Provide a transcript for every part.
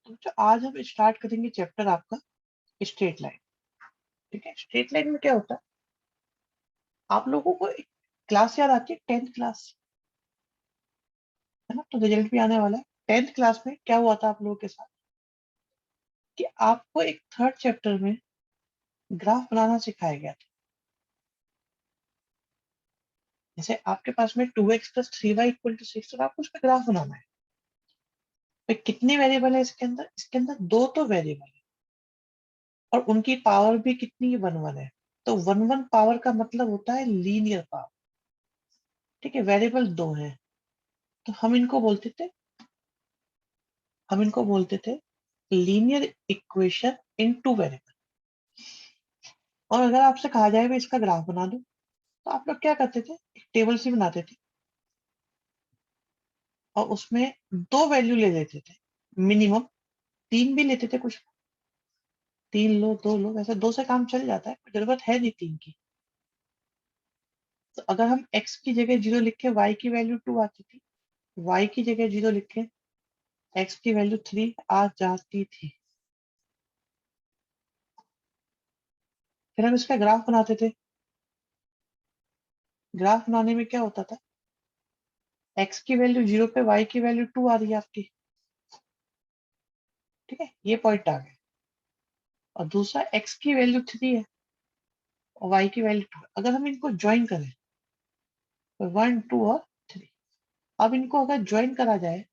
तो जो आज हम स्टार्ट करेंगे चैप्टर आपका स्ट्रेट लाइन। ठीक है, स्ट्रेट लाइन में क्या होता है, आप लोगों को एक क्लास याद आती है, 10th क्लास, है ना? तो रिजल्ट भी आने वाला है। 10th क्लास में क्या हुआ था आप लोगों के साथ कि आपको एक थर्ड चैप्टर में ग्राफ बनाना सिखाया गया था। जैसे आपके पास में 2x + 3y = 6, तो आपको उसका ग्राफ बनाना है। तो कितने वेरिएबल है इसके अंदर? इसके अंदर दो तो वेरिएबल है और उनकी पावर भी कितनी, 1 1 है। तो 1 1 पावर का मतलब होता है लीनियर पावर। ठीक है, वेरिएबल दो है, तो हम इनको बोलते थे linear equation in two variable. और अगर आपसे कहा जाए मैं इसका ग्राफ बना दूं, तो आप लोग क्या करते थे, एक टेबल सी बनाते थे और उसमें दो वैल्यू ले लेते थे मिनिमम। तीन भी लेते थे कुछ, तीन लो दो लो, वैसे दो से काम चल जाता है, कोई जरूरत है नहीं तीन की। तो अगर हम x की जगह 0 लिखे, y की वैल्यू 2 आती थी, y की जगह 0 लिखे, x की वैल्यू 3 आ जाती थी। फिर हम इसका ग्राफ बनाते थे। ग्राफ बनाने में क्या होता था, x की वैल्यू 0 पे y की वैल्यू 2 आ रही है आपकी। ठीक है, ये पॉइंट आ गया। और दूसरा x की वैल्यू 3 है और y की वैल्यू 2। अगर हम इनको ज्वाइन करें तो 1 2 और 3, अब इनको अगर ज्वाइन करा जाए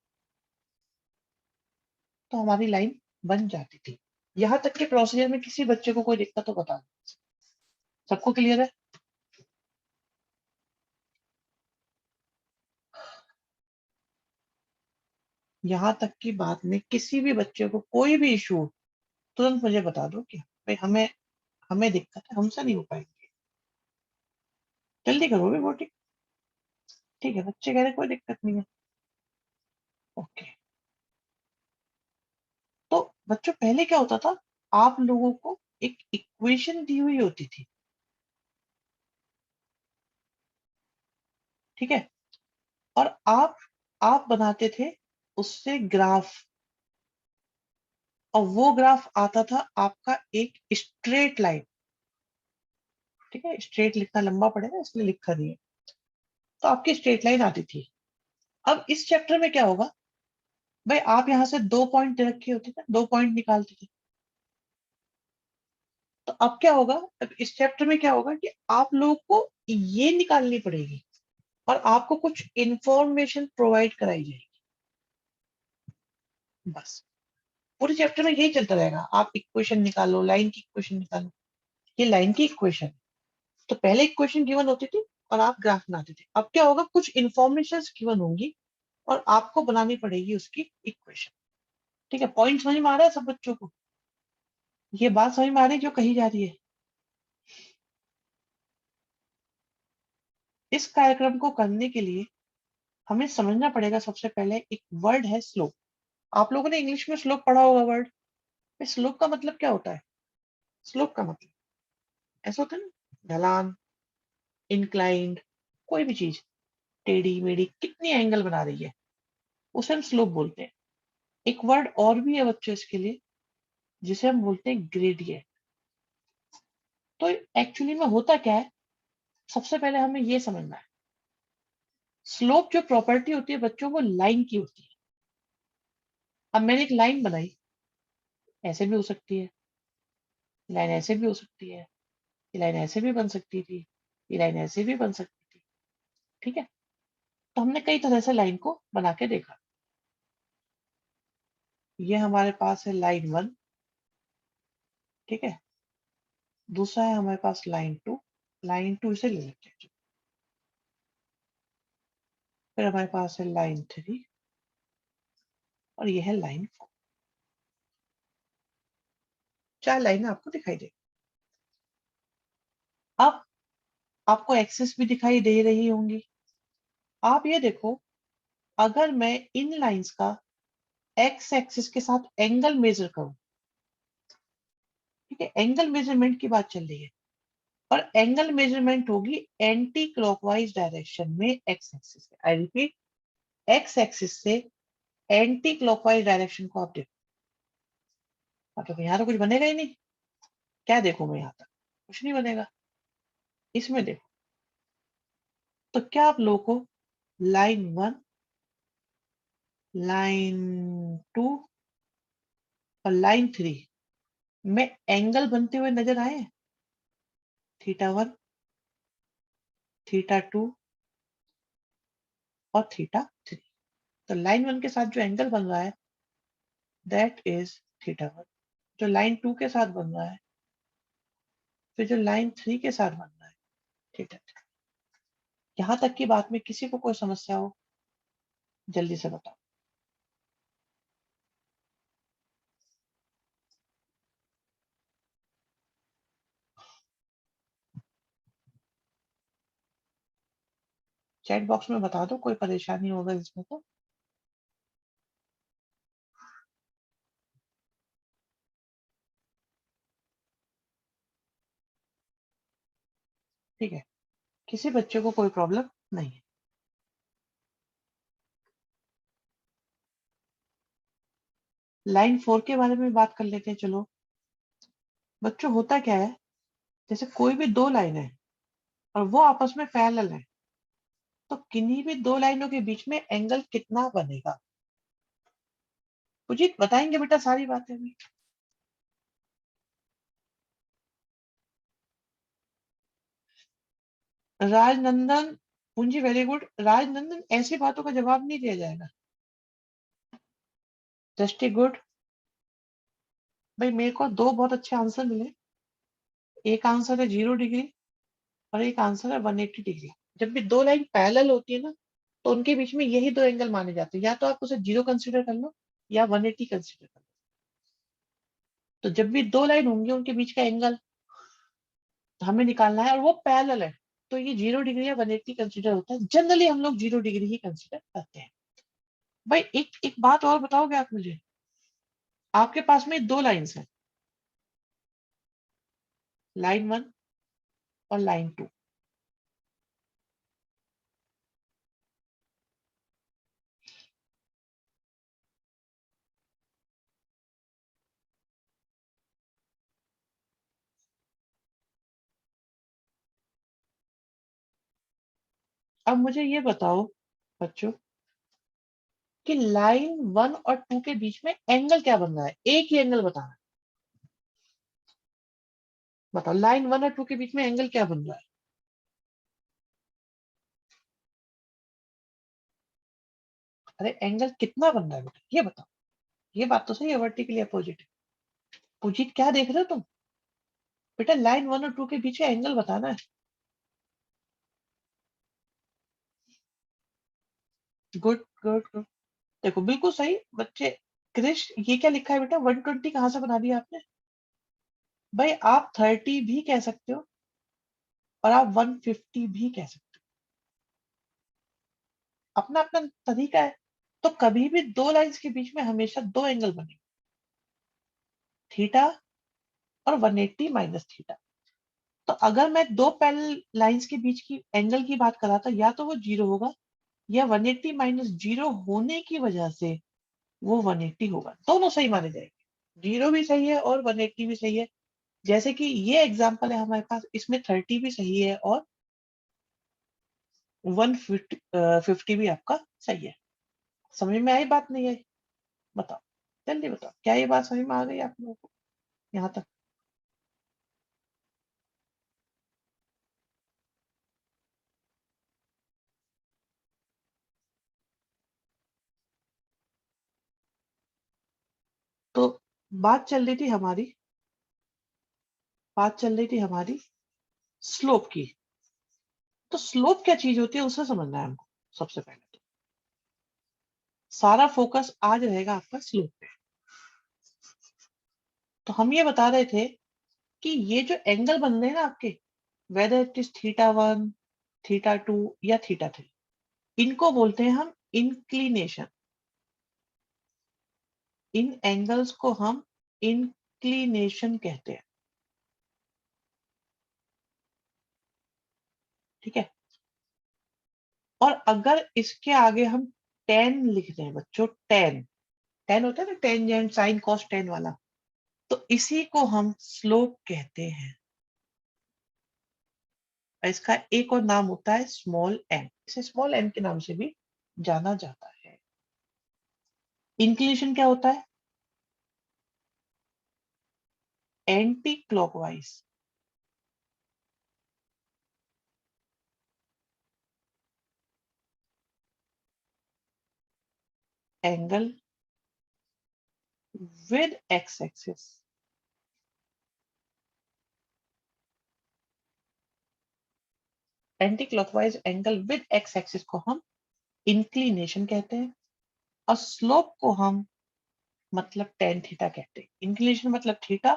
तो हमारी लाइन बन जाती थी। यहां तक के प्रोसीजर में किसी बच्चे को कोई दिक्कत तो बता दो। सबको क्लियर है? यहाँ तक की बात में किसी भी बच्चे को कोई भी इशू हो, तुरंत मुझे बता दो कि भाई हमें हमें दिक्कत है, हमसे नहीं हो पाएंगे। जल्दी करो भी वोटिंग। ठीक है, बच्चे कह रहे कोई दिक्कत नहीं है। ओके, तो बच्चों पहले क्या होता था, आप लोगों को एक इक्वेशन दी हुई होती थी। ठीक है, और आप बनाते थे उससे ग्राफ, और वो ग्राफ आता था आपका एक स्ट्रेट लाइन। ठीक है, स्ट्रेट लिखना लंबा पड़ेगा इसलिए लिखा नहीं है। तो आपकी स्ट्रेट लाइन आती थी। अब इस चैप्टर में क्या होगा, भाई आप यहाँ से दो पॉइंट दे रखे होते थे, दो पॉइंट निकालते थे। तो अब क्या होगा, अब इस चैप्टर में क्या होगा कि आप लोगों को ये निकालनी पड़ेगी और आपको कुछ इंफॉर्मेशन प्रोवाइड कराई जाएगी। बस पूरे चैप्टर में यही चलता रहेगा, आप इक्वेशन निकालो, लाइन की इक्वेशन निकालो। ये लाइन की इक्वेशन। तो पहले इक्वेशन गिवन होती थी और आप ग्राफ बनाते थे। अब क्या होगा, कुछ इंफॉर्मेशन गिवन होंगी और आपको बनानी पड़ेगी उसकी इक्वेशन। ठीक है, पॉइंट समझ में आ रहा है सब बच्चों को? ये बात समझ में आ रही है जो कही जा रही है? इस कार्यक्रम को करने के लिए हमें समझना पड़ेगा सबसे पहले एक वर्ड है स्लोप। आप लोगों ने इंग्लिश में स्लोप पढ़ा होगा वर्ड। स्लोप का मतलब क्या होता है? स्लोप का मतलब ऐसा होता है ना, ढलान, इंक्लाइंड, कोई भी चीज टेढ़ी मेढ़ी कितनी एंगल बना रही है, उसे हम स्लोप बोलते हैं। एक वर्ड और भी है बच्चों इसके लिए, जिसे हम बोलते हैं ग्रेडियंट। तो एक्चुअली में होता क्या है, सबसे पहले हमें ये समझना है, स्लोप जो प्रॉपर्टी होती है बच्चों वो लाइन की होती है। अब मैंने एक लाइन बनाई, ऐसे भी हो सकती है, लाइन ऐसे भी हो सकती है, ये लाइन ऐसे भी बन सकती थी, ये लाइन ऐसे भी बन सकती थी। ठीक है, तो हमने कई तरह से लाइन को बना के देखा। ये हमारे पास है लाइन 1। ठीक है, दूसरा है हमारे पास लाइन 2। लाइन 2 इसे ले लेते हैं। फिर हमारे पास है लाइन 3 और ये है लाइन 4। चार लाइनें आपको दिखाई दे। अब आपको एक्सिस भी दिखाई दे रही होंगी। आप ये देखो, अगर मैं इन लाइंस का एक्स एक्सिस के साथ एंगल मेजर करूं, ठीक है, एंगल मेजरमेंट की बात चल रही है, और एंगल मेजरमेंट होगी एंटी क्लॉकवाइज डायरेक्शन में एक्स एक्सिस से। आई रिपीट, एक्स एक्सिस से एंटी क्लॉकवाइज डायरेक्शन को आप देखो। मतलब यहाँ तो कुछ बनेगा ही नहीं। क्या देखूं मैं यहाँ तक? कुछ नहीं बनेगा। इसमें देखो, तो क्या आप लोगों को लाइन 1, लाइन 2 और लाइन 3 में एंगल बनते हुए नजर आए? थीटा 1, थीटा 2 और थीटा 3। तो लाइन 1 के साथ जो एंगल बन रहा है दैट इज थीटा 1, जो लाइन 2 के साथ बन रहा है, फिर जो लाइन 3 के साथ बन रहा है थीटा 3। यहां तक की बात में किसी को कोई समस्या हो, जल्दी से बताओ। चैट बॉक्स में बता दो, कोई परेशानी होगा इसमें तो। ठीक है, किसी बच्चे को कोई प्रॉब्लम नहीं है। लाइन 4 के बारे में बात कर लेते हैं। चलो बच्चों, होता क्या है, जैसे कोई भी दो लाइन है और वो आपस में पैरेलल है, तो किन्हीं भी दो लाइनों के बीच में एंगल कितना बनेगा? पुजीत बताएंगे बेटा सारी बातें अभी। राजनंदन, पूंजी वेरी गुड। राजनंदन, ऐसी बातों का जवाब नहीं दिया जाएगा। दृष्टि गुड। भाई मेरे को दो बहुत अच्छे आंसर मिले। एक आंसर है 0 डिग्री और एक आंसर है 180 डिग्री। जब भी दो लाइन पैरेलल होती है ना, तो उनके बीच में यही दो एंगल माने जाते हैं। या तो आप उसे 0 कंसिडर कर लो या 180 कंसिडर कर लो। तो जब भी दो लाइन होंगी उनके बीच का एंगल हमें निकालना है और वो पैरेलल है, तो ये 0 डिग्री या 180 कंसिडर होता है। जनरली हम लोग 0 डिग्री ही कंसिडर करते हैं। भाई एक एक बात और बताओगे आप मुझे? आपके पास में दो लाइंस हैं, लाइन 1 और लाइन 2। अब मुझे ये बताओ बच्चों कि लाइन 1 और 2 के बीच में एंगल क्या बन रहा है? एक ही एंगल बताना। बताओ लाइन 1 और 2 के बीच में एंगल क्या बन रहा है? अरे एंगल कितना बन रहा है बेटा, ये बताओ। ये बात तो सही है, वर्टिकली अपोजिट। अपोजिट क्या देख रहे हो तुम? बेटा लाइन 1 और 2 के बीच का एंगल बताना है। Good good good. देखो बिल्कुल सही बच्चे। क्रिश, ये क्या लिखा है बेटा? 120 कहाँ से बना दिया आपने? भाई आप 30 भी कह सकते हो और आप 150 भी कह सकते हो, अपना अपना तरीका है। तो कभी भी दो लाइंस के बीच में हमेशा दो एंगल बनेंगे, थीटा और 180 माइनस थीटा। तो अगर मैं दो पैरेलल लाइंस के बीच की एंगल की बात कर रहा था, या तो वो 0 होगा या 180 माइनस 0 होने की वजह से वो 180 होगा। दोनों सही माने जाएंगे, 0 भी सही है और 180 भी सही है। जैसे कि ये एग्जांपल है हमारे पास, इसमें 30 भी सही है और 150 भी आपका सही है। समझ में आई बात नहीं आई? बताओ, जल्दी बताओ, क्या ये बात समझ में आ गई आप लोगों को यहाँ तक? तो बात चल रही थी हमारी, बात चल रही थी हमारी स्लोप की। तो स्लोप क्या चीज होती है उसे समझना है हमको। सबसे पहले तो सारा फोकस आज रहेगा आपका स्लोप पे। तो हम ये बता रहे थे कि ये जो एंगल बन रहे हैं ना आपके, whether it is theta 1, theta 2 या थीटा 3, इनको बोलते हैं हम इंक्लिनेशन। इन एंगल्स को हम इंक्लिनेशन कहते हैं। ठीक है। और अगर इसके आगे हम टेन लिख दें बच्चों, टेन, टेन होता है ना, टेंजेंट साइन कॉस टेन वाला, तो इसी को हम स्लोप कहते हैं। इसका एक और नाम होता है स्मॉल एन, इसे स्मॉल एन के नाम से भी जाना जाता है। इंक्लिनेशन क्या होता है? Anti clockwise. Angle with x axis. Anti clockwise angle with x axis को हम इंक्लिनेशन कहते हैं, और स्लोप को हम मतलब टेन थीटा कहते हैं। इंक्लिनेशन मतलब थीटा,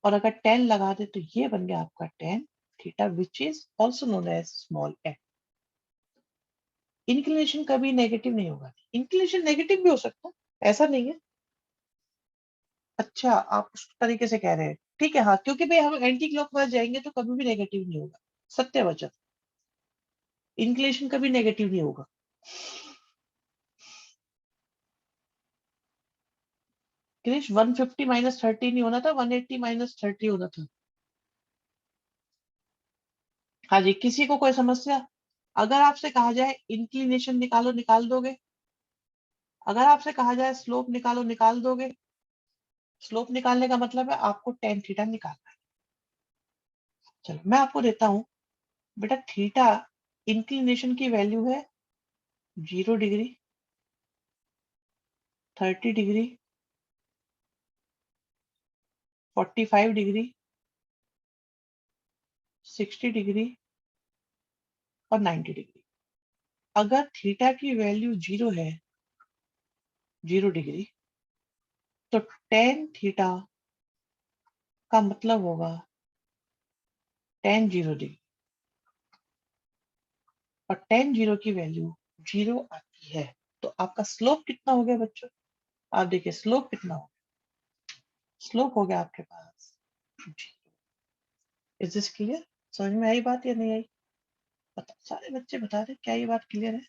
और अगर टेन लगा दे तो ये बन गया आपका tan theta, which is also known as small n. Inclination कभी नेगेटिव नहीं होगा, इंक्लिनेशन नेगेटिव भी हो सकता है, ऐसा नहीं है। अच्छा, आप उस तरीके से कह रहे हैं, ठीक है, हाँ, क्योंकि भाई हम एंटी क्लॉकवाइज जाएंगे तो कभी भी नेगेटिव नहीं होगा, सत्य वचन, इंक्लिनेशन कभी नेगेटिव नहीं होगा। क्रिश 150 माइनस 30 नहीं होना था, 180 माइनस 30 होना था। हाँ जी, किसी को कोई समस्या? अगर आपसे कहा जाए इंक्लिनेशन निकालो, निकाल दोगे? अगर आपसे कहा जाए स्लोप निकालो, निकाल दोगे? स्लोप निकालने का मतलब है आपको टेन थीटा निकालना है। चलो मैं आपको देता हूं, बेटा थीटा इंक्लिनेशन की वैल्यू है 0 डिग्री, 30 डिग्री, 45 डिग्री, 60 डिग्री और 90 डिग्री। अगर थीटा की वैल्यू 0 है, 0 डिग्री, तो टेन थीटा का मतलब होगा टेन 0 डिग्री, और टेन जीरो की वैल्यू 0 आती है। तो आपका स्लोप कितना हो गया बच्चों? आप देखिए स्लोप कितना हो गया, स्लोप हो गया आपके पास 0। Is this clear? समझ में आई बात या नहीं आई? बता, सारे बच्चे बता रहे क्या ये बात क्लियर है?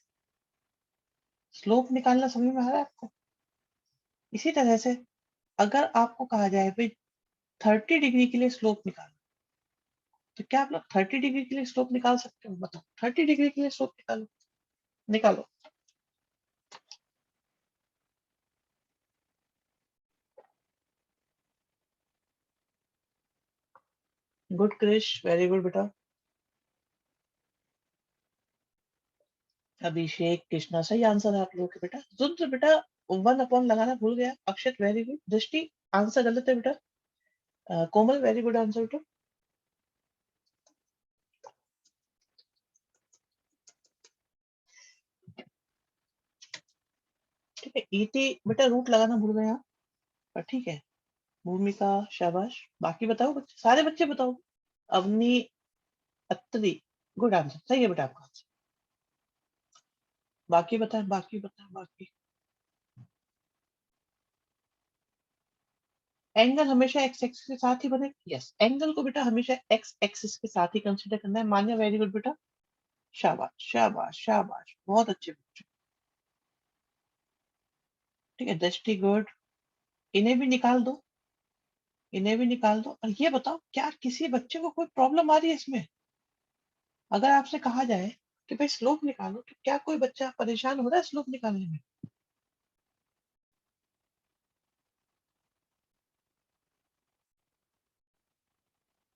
स्लोप निकालना समझ में आ रहा है आपको? इसी तरह से अगर आपको कहा जाए भाई 30 डिग्री के लिए स्लोप निकालो, तो क्या आप लोग 30 डिग्री के लिए स्लोप निकाल सकते हो? बताओ, 30 डिग्री के लिए स्लोप निकालो, निकालो। गुड क्रिश, वेरी गुड बेटा। अभिषेक, कृष्णा, सही आंसर है आप लोगों के बेटा। रुद्र बेटा 1 अपॉन लगाना भूल गया। अक्षत वेरी गुड। दृष्टि आंसर गलत है बेटा। कोमल वेरी गुड आंसर बेटा। ठीक है, ईटी बेटा रूट लगाना भूल गए आप, पर ठीक है। भूमिका शाबाश। बाकी बताओ बच्चे, सारे बच्चे बताओ। अवनी, अत्री, गुड आंसर, सही है बेटा आपका आंसर। बाकी बताए, बाकी बताए, बाकी। एंगल हमेशा एक्स एक्सिस के साथ ही बने, यस, एंगल को बेटा हमेशा एक्स एक्सिस के साथ ही कंसीडर करना है। मान्य वेरी गुड बेटा। शाबाश शाबाश शाबाश, बहुत अच्छे बच्चे। ठीक है, दृष्टि गुड। इन्हें भी निकाल दो, इन्हें भी निकाल दो। और ये बताओ क्या किसी बच्चे को कोई प्रॉब्लम आ रही है इसमें? अगर आपसे कहा जाए कि भाई स्लोप निकालो, तो क्या कोई बच्चा परेशान हो रहा है स्लोप निकालने में?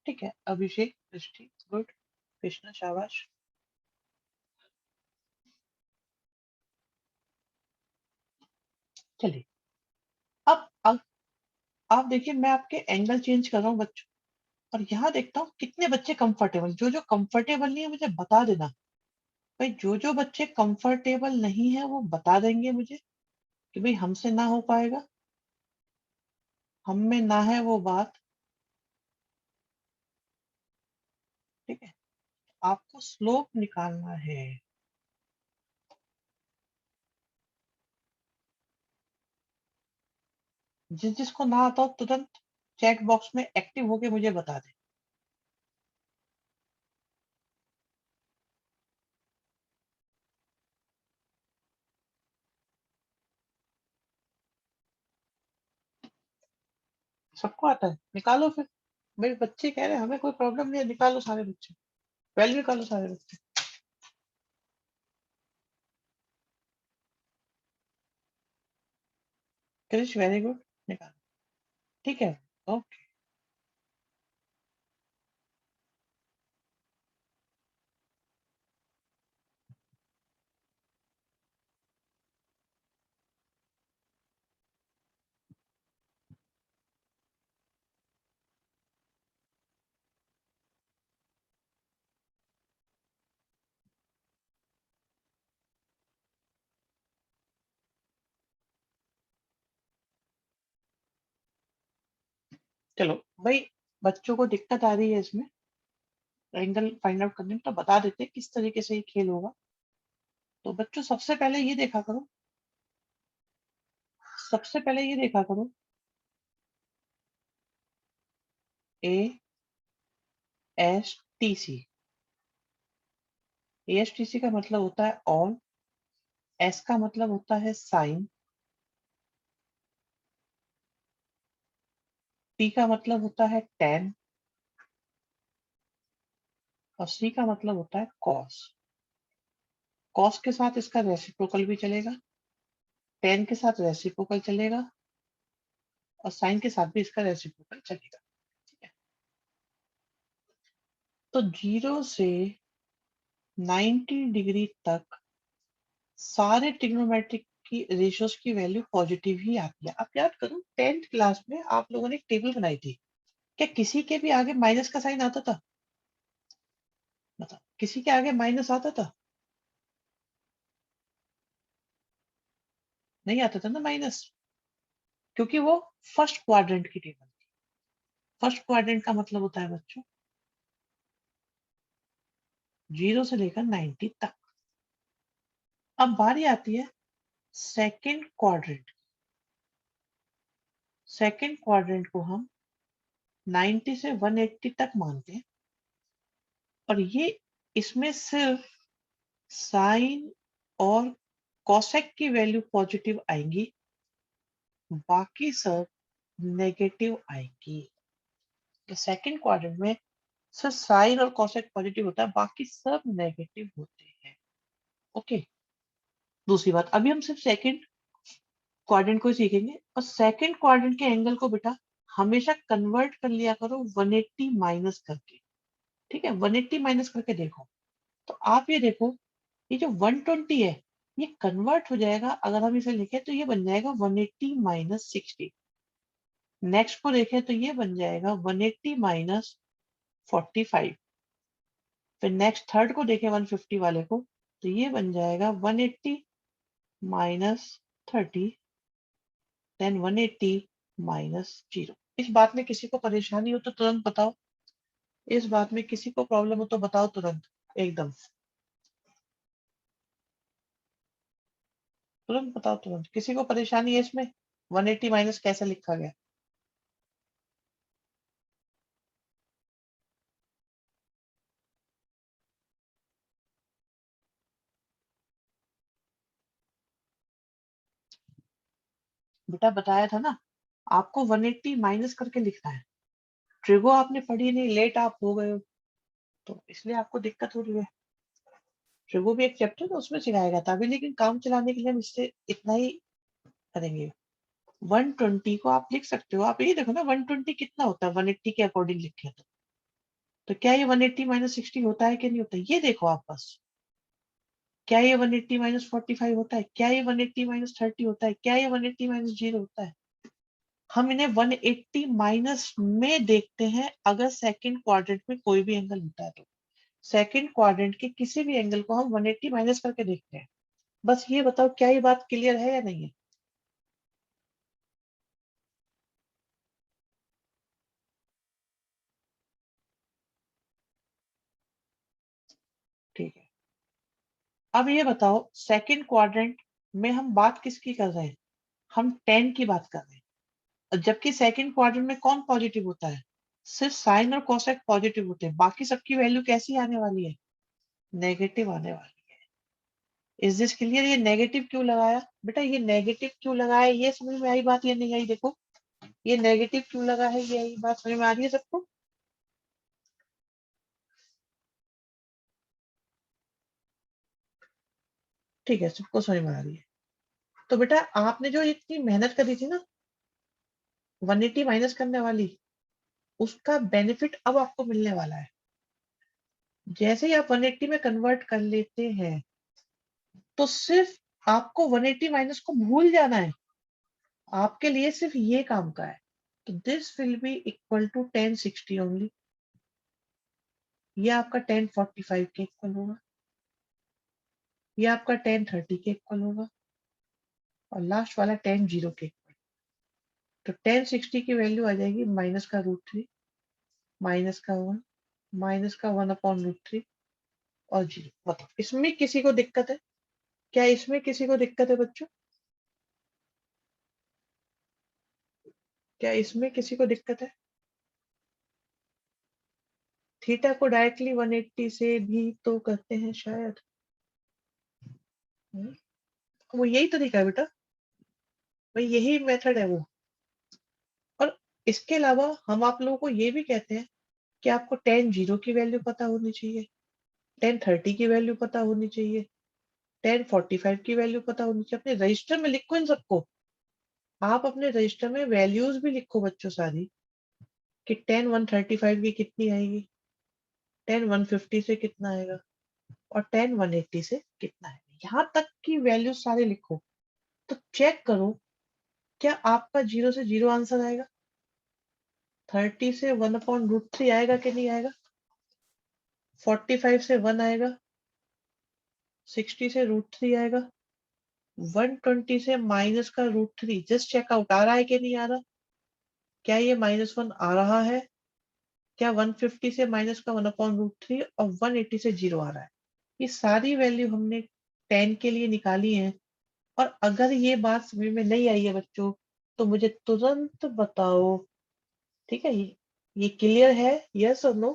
ठीक है, अभिषेक, दृष्टि गुड, कृष्णा शाबाश। चलिए, अब आप देखिए, मैं आपके एंगल चेंज कर रहा हूँ बच्चों, और यहाँ देखता हूँ कितने बच्चे कंफर्टेबल। जो जो कंफर्टेबल नहीं है मुझे बता देना। भाई जो जो बच्चे कंफर्टेबल नहीं है वो बता देंगे मुझे कि भाई हमसे ना हो पाएगा, हम में ना है वो बात। ठीक है, आपको स्लोप निकालना है। जिसको ना आता हो तुरंत चैट बॉक्स में एक्टिव होके मुझे बता दे। सबको आता है, निकालो फिर। मेरे बच्चे कह रहे हैं हमें कोई प्रॉब्लम नहीं है, निकालो सारे बच्चे, वैल्यू निकालो सारे बच्चे। क्रिश वेरी गुड, निकालो। ठीक है, ओके। चलो भाई, बच्चों को दिक्कत आ रही है इसमें एंगल फाइंड आउट करने में, तो बता देते हैं किस तरीके से ये खेल होगा। तो बच्चों सबसे पहले ये देखा करो, सबसे पहले ये देखा करो, A S T C. A S T C का मतलब होता है ऑल, एस का मतलब होता है साइन, टी का मतलब होता है टेन, और सी का मतलब होता है कॉस। कॉस के साथ इसका रेसिप्रोकल भी चलेगा, टेन के साथ रेसिप्रोकल चलेगा, और साइन के साथ भी इसका रेसिप्रोकल चलेगा। ठीक है, तो 0 से 90 डिग्री तक सारे ट्रिग्नोमेट्रिक की रेशियोज की वैल्यू पॉजिटिव ही आती है। आप याद करो 10th क्लास में आप लोगों ने एक टेबल बनाई थी, क्या किसी के भी आगे माइनस का साइन आता था? बताओ, किसी के आगे माइनस आता था? नहीं आता था ना माइनस, क्योंकि वो फर्स्ट क्वाड्रेंट की टेबल थी। फर्स्ट क्वाड्रेंट का मतलब होता है बच्चों 0 से लेकर 90 तक। अब बारी आती है सेकंड क्वाड्रेंट। सेकंड क्वाड्रेंट को हम 90 से 180 तक मानते हैं, और ये इसमें सिर्फ साइन और कॉसेक की वैल्यू पॉजिटिव आएंगी, बाकी सब नेगेटिव आएंगी। तो सेकंड क्वाड्रेंट में सिर्फ साइन और कॉसेक पॉजिटिव होता है, बाकी सब नेगेटिव होते हैं। ओके, दूसरी बात, अभी हम सिर्फ सेकंड क्वाड्रेंट को ही सीखेंगे, और सेकंड क्वाड्रेंट के एंगल को बेटा हमेशा कन्वर्ट कर लिया करो 180 माइनस करके। ठीक है, 180 माइनस करके देखो, तो आप ये देखो, ये जो 120 है ये कन्वर्ट हो जाएगा, अगर हम इसे लिखें तो ये बन जाएगा 180 माइनस 60। नेक्स्ट को देखें तो ये बन जाएगा 180 माइनस 45। फिर नेक्स्ट थर्ड को देखें 150 वाले को, तो ये बन जाएगा 180 माइनस 30, देन 180 माइनस 0। इस बात में किसी को परेशानी हो तो तुरंत बताओ, इस बात में किसी को प्रॉब्लम हो तो बताओ तुरंत, एकदम तुरंत बताओ, तुरंत। किसी को परेशानी है इसमें 180 माइनस कैसे लिखा गया? बेटा बताया था ना, आपको 180 माइनस करके लिखना है। ट्रिगो आपने पढ़ी नहीं, लेट आप हो गए हो, तो इसलिए आपको दिक्कत हो रही है। ट्रिगो भी एक चैप्टर था उसमें सिखाएगा था अभी, लेकिन काम चलाने के लिए हम इससे इतना ही करेंगे। 120 को आप लिख सकते हो, आप ये देखो ना 120 कितना होता है 180 के अकॉर्डिंग लिखे तो क्या ये 180 माइनस 60 होता है कि नहीं होता? ये देखो आप बस, क्या ये 180 माइनस 45 होता है? क्या ये 180 माइनस 30 होता है? क्या ये 180 माइनस 0 होता है? हम इन्हें 180 माइनस में देखते हैं अगर सेकंड क्वाड्रेंट में कोई भी एंगल होता है तो। सेकंड क्वाड्रेंट के किसी भी एंगल को हम 180 माइनस करके देखते हैं। बस ये बताओ क्या ये बात क्लियर है या नहीं है? ठीक है, अब ये बताओ सेकंड क्वाड्रेंट में हम बात किसकी कर रहे हैं? हम 10 की बात कर रहे हैं, और जबकि सेकंड क्वाड्रेंट में कौन पॉजिटिव होता है? सिर्फ साइन और कोसेक पॉजिटिव होते हैं, बाकी सबकी वैल्यू कैसी आने वाली है? नेगेटिव आने वाली है। Is this clear? ये नेगेटिव क्यों लगाया बेटा, ये नेगेटिव क्यों लगाया, ये समझ में आई बात या नहीं आई? देखो, ये नेगेटिव क्यों लगा है, ये बात समझ में आ रही है सबको? ठीक है, सबको समझ में आ रही है। तो बेटा आपने जो इतनी मेहनत करी थी ना 180 माइनस करने वाली, उसका बेनिफिट अब आपको मिलने वाला है। जैसे ही आप 180 में कन्वर्ट कर लेते हैं तो सिर्फ आपको 180 माइनस को भूल जाना है, आपके लिए सिर्फ ये काम का है। तो this will be equal to 1060 only. ये आपका 1045 के इक्वल होगा, ये आपका 1030 के इक्वल होगा, और लास्ट वाला 10 के इक्वल। तो 1060 की वैल्यू आ जाएगी -√3, -1, -1/√3 और 0। बताओ इसमें किसी को दिक्कत है? क्या इसमें किसी को दिक्कत है बच्चों? क्या इसमें किसी को दिक्कत है? थीटा को डायरेक्टली 180 से भी तो करते हैं शायद। हम्म, वो यही तरीका है बेटा, भाई यही मेथड है वो। और इसके अलावा हम आप लोगों को ये भी कहते हैं कि आपको 10 की वैल्यू पता होनी चाहिए, 1030 की वैल्यू पता होनी चाहिए, 1045 की वैल्यू पता होनी चाहिए। अपने रजिस्टर में लिखो इन सबको, आप अपने रजिस्टर में वैल्यूज भी लिखो बच्चों सारी, कि 10 135 की कितनी आएगी, 10 150 से कितना आएगा, और 10 180 से कितना आएगा, यहाँ तक की वैल्यू सारे लिखो। तो चेक करो क्या आपका 0 से 0 आंसर आएगा, 30 से 1/√3 आएगा कि नहीं आएगा, 45 से 1 आएगा, 60 से √3 आएगा, 120 से -√3 जस्ट चेकआउट आ रहा है कि नहीं आ रहा, क्या ये -1 आ रहा है, क्या 150 से -1/√3 और 180 से 0 आ रहा है। ये सारी वैल्यू हमने 10 के लिए निकाली है। और अगर ये बात समझ में नहीं आई है बच्चों तो मुझे तुरंत बताओ, ठीक है? ये क्लियर है, यस और नो?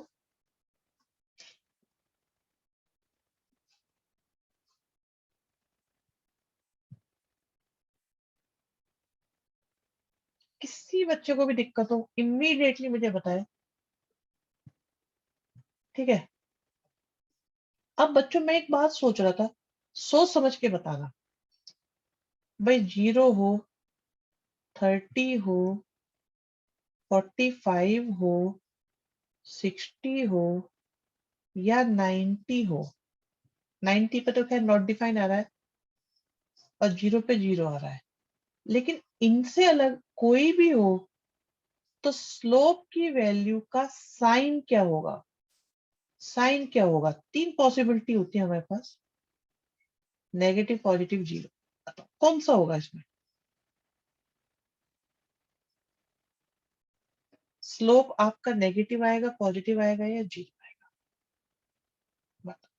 किसी बच्चे को भी दिक्कत हो इमीडिएटली मुझे बताए, ठीक है? अब बच्चों मैं एक बात सोच रहा था, सोच समझ के बताना। भाई 0 हो, 30 हो, 45 हो, 60 हो, या 90 हो। 90 पे तो खैर नॉट डिफाइन आ रहा है, और 0 पे 0 आ रहा है। लेकिन इनसे अलग कोई भी हो तो स्लोप की वैल्यू का साइन क्या होगा? साइन क्या होगा? 3 पॉसिबिलिटी होती है हमारे पास, नेगेटिव, पॉजिटिव, 0। कौन सा होगा इसमें? स्लोप आपका नेगेटिव आएगा, पॉजिटिव आएगा, या 0 आएगा? बताओ।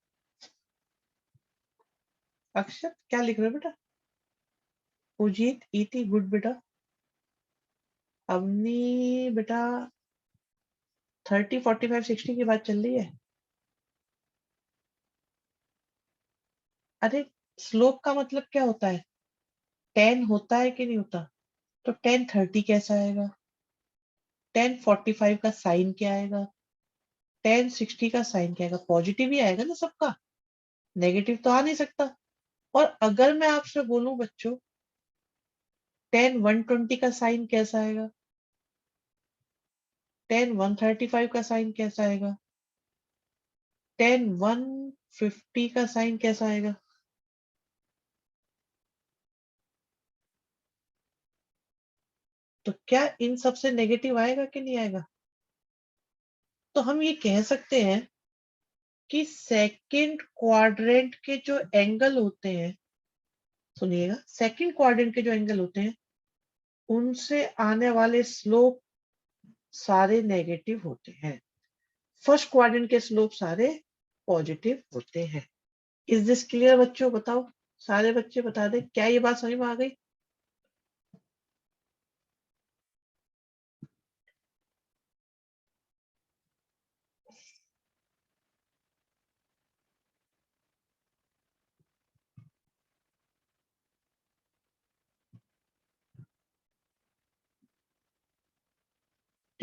अक्षत क्या लिख रहे हो बेटा? उजीत, इति, गुड बेटा। अवनी बेटा 30 45 60 की बात चल रही है। अरे स्लोप का मतलब क्या होता है? 10 होता है कि नहीं होता? तो 10 30 कैसा आएगा? 10 45 का साइन क्या आएगा? 10 60 का साइन क्या आएगा? पॉजिटिव ही आएगा ना सबका, नेगेटिव तो आ नहीं सकता। और अगर मैं आपसे बोलूं बच्चों 10 120 का साइन कैसा आएगा, 10 135 का साइन कैसा आएगा, 10 150 का साइन कैसा आएगा? तो क्या इन सबसे नेगेटिव आएगा कि नहीं आएगा? तो हम ये कह सकते हैं कि सेकंड क्वाड्रेंट के जो एंगल होते हैं, सुनिएगा, सेकंड क्वाड्रेंट के जो एंगल होते हैं उनसे आने वाले स्लोप सारे नेगेटिव होते हैं, फर्स्ट क्वाड्रेंट के स्लोप सारे पॉजिटिव होते हैं। इज दिस क्लियर बच्चों? बताओ, सारे बच्चे बता दें, क्या ये बात समझ में आ गई?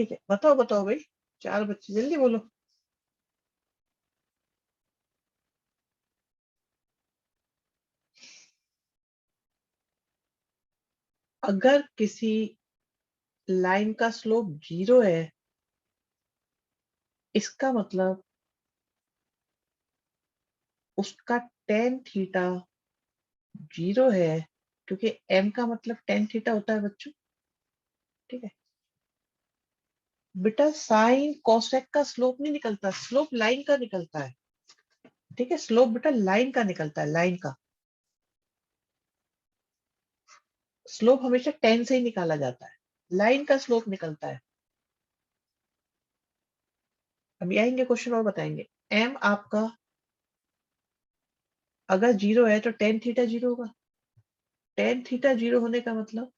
ठीक है, बताओ बताओ भाई, 4 बच्चे जल्दी बोलो। अगर किसी लाइन का स्लोप 0 है, इसका मतलब उसका टेन थीटा 0 है, क्योंकि m का मतलब टेन थीटा होता है बच्चों। ठीक है बेटा, साइन कोसेक का स्लोप नहीं निकलता, स्लोप लाइन का निकलता है। ठीक है, स्लोप बेटा लाइन का निकलता है, लाइन का स्लोप हमेशा टेन से ही निकाला जाता है, लाइन का स्लोप निकलता है। अभी आएंगे क्वेश्चन और बताएंगे। एम आपका अगर 0 है तो टेन थीटा 0 होगा। टेन थीटा 0 होने का मतलब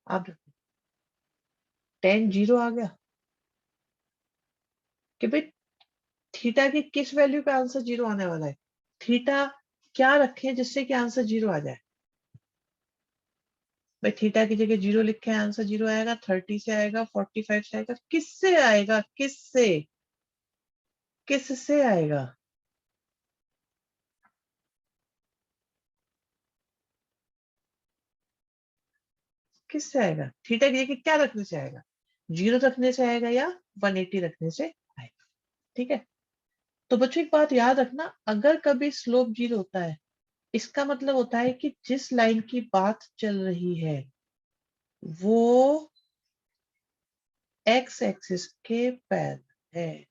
आप टेन 0 आ गया कि भाई थीटा की किस वैल्यू पे आंसर 0 आने वाला है। थीटा क्या रखें जिससे कि आंसर 0 आ जाए। भाई थीटा की जगह 0 लिखे, आंसर 0 आएगा, 30 से आएगा, 45 से आएगा, किससे आएगा, किससे, किससे आएगा। किससे आएगा, थीटा की जगह क्या रखने से आएगा, 0 रखने से आएगा या 180 रखने से आएगा। ठीक है, तो बच्चों एक बात याद रखना, अगर कभी स्लोप 0 होता है, इसका मतलब होता है कि जिस लाइन की बात चल रही है वो एक्स एक्सिस के पैरेलल है।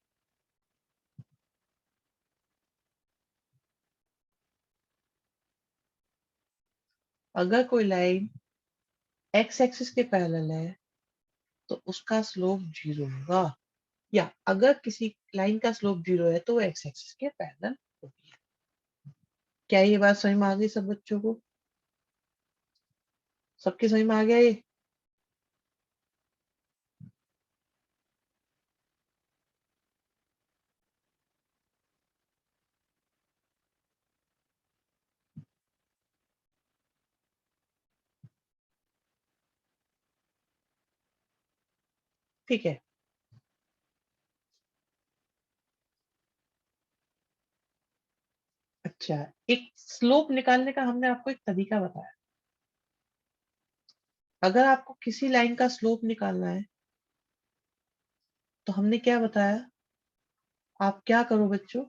अगर कोई लाइन एक्स एक्सिस के पैरेलल है तो उसका स्लोप 0 होगा, या अगर किसी लाइन का स्लोप 0 है तो वो एक्स एक्सिस के पैरेलल होगी। क्या ये बात समझ में आ गई सब बच्चों को, सबके समझ में आ गया ये। ठीक है, अच्छा, एक स्लोप निकालने का हमने आपको एक तरीका बताया। अगर आपको किसी लाइन का स्लोप निकालना है तो हमने क्या बताया, आप क्या करो बच्चों,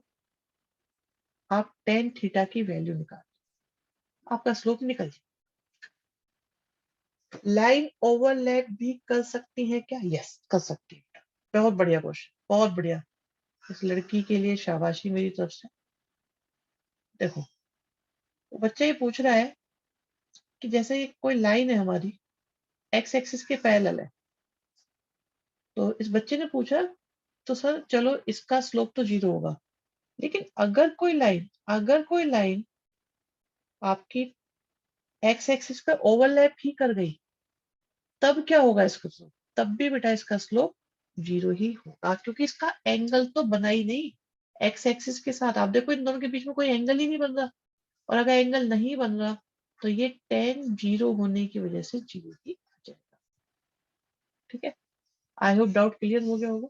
आप टेन थीटा की वैल्यू निकालो, आपका स्लोप निकल जाए। लाइन ओवरलैप भी कर सकती है क्या, यस कर सकती है। बहुत बढ़िया क्वेश्चन, बहुत बढ़िया, इस लड़की के लिए शाबाशी मेरी तरफ से। देखो, वो बच्चा ये पूछ रहा है कि जैसे ये कोई लाइन है हमारी, एक्स एक्सिस के पैरेलल है, तो इस बच्चे ने पूछा तो सर चलो इसका स्लोप तो 0 होगा, लेकिन अगर कोई लाइन आपकी एक्स एक्सिस पे ओवरलैप ही कर गई, तब क्या होगा इसका स्लोप, तब भी बेटा इसका स्लोप 0 ही होगा, क्योंकि इसका एंगल तो बना ही नहीं एक्स एक्सिस के साथ। आप देखो इन दोनों के बीच में कोई एंगल ही नहीं बन रहा, और अगर एंगल नहीं बन रहा तो ये टेन 0 होने की वजह से 0 ही आ जाएगा। ठीक है, आई होप डाउट क्लियर हो गया होगा।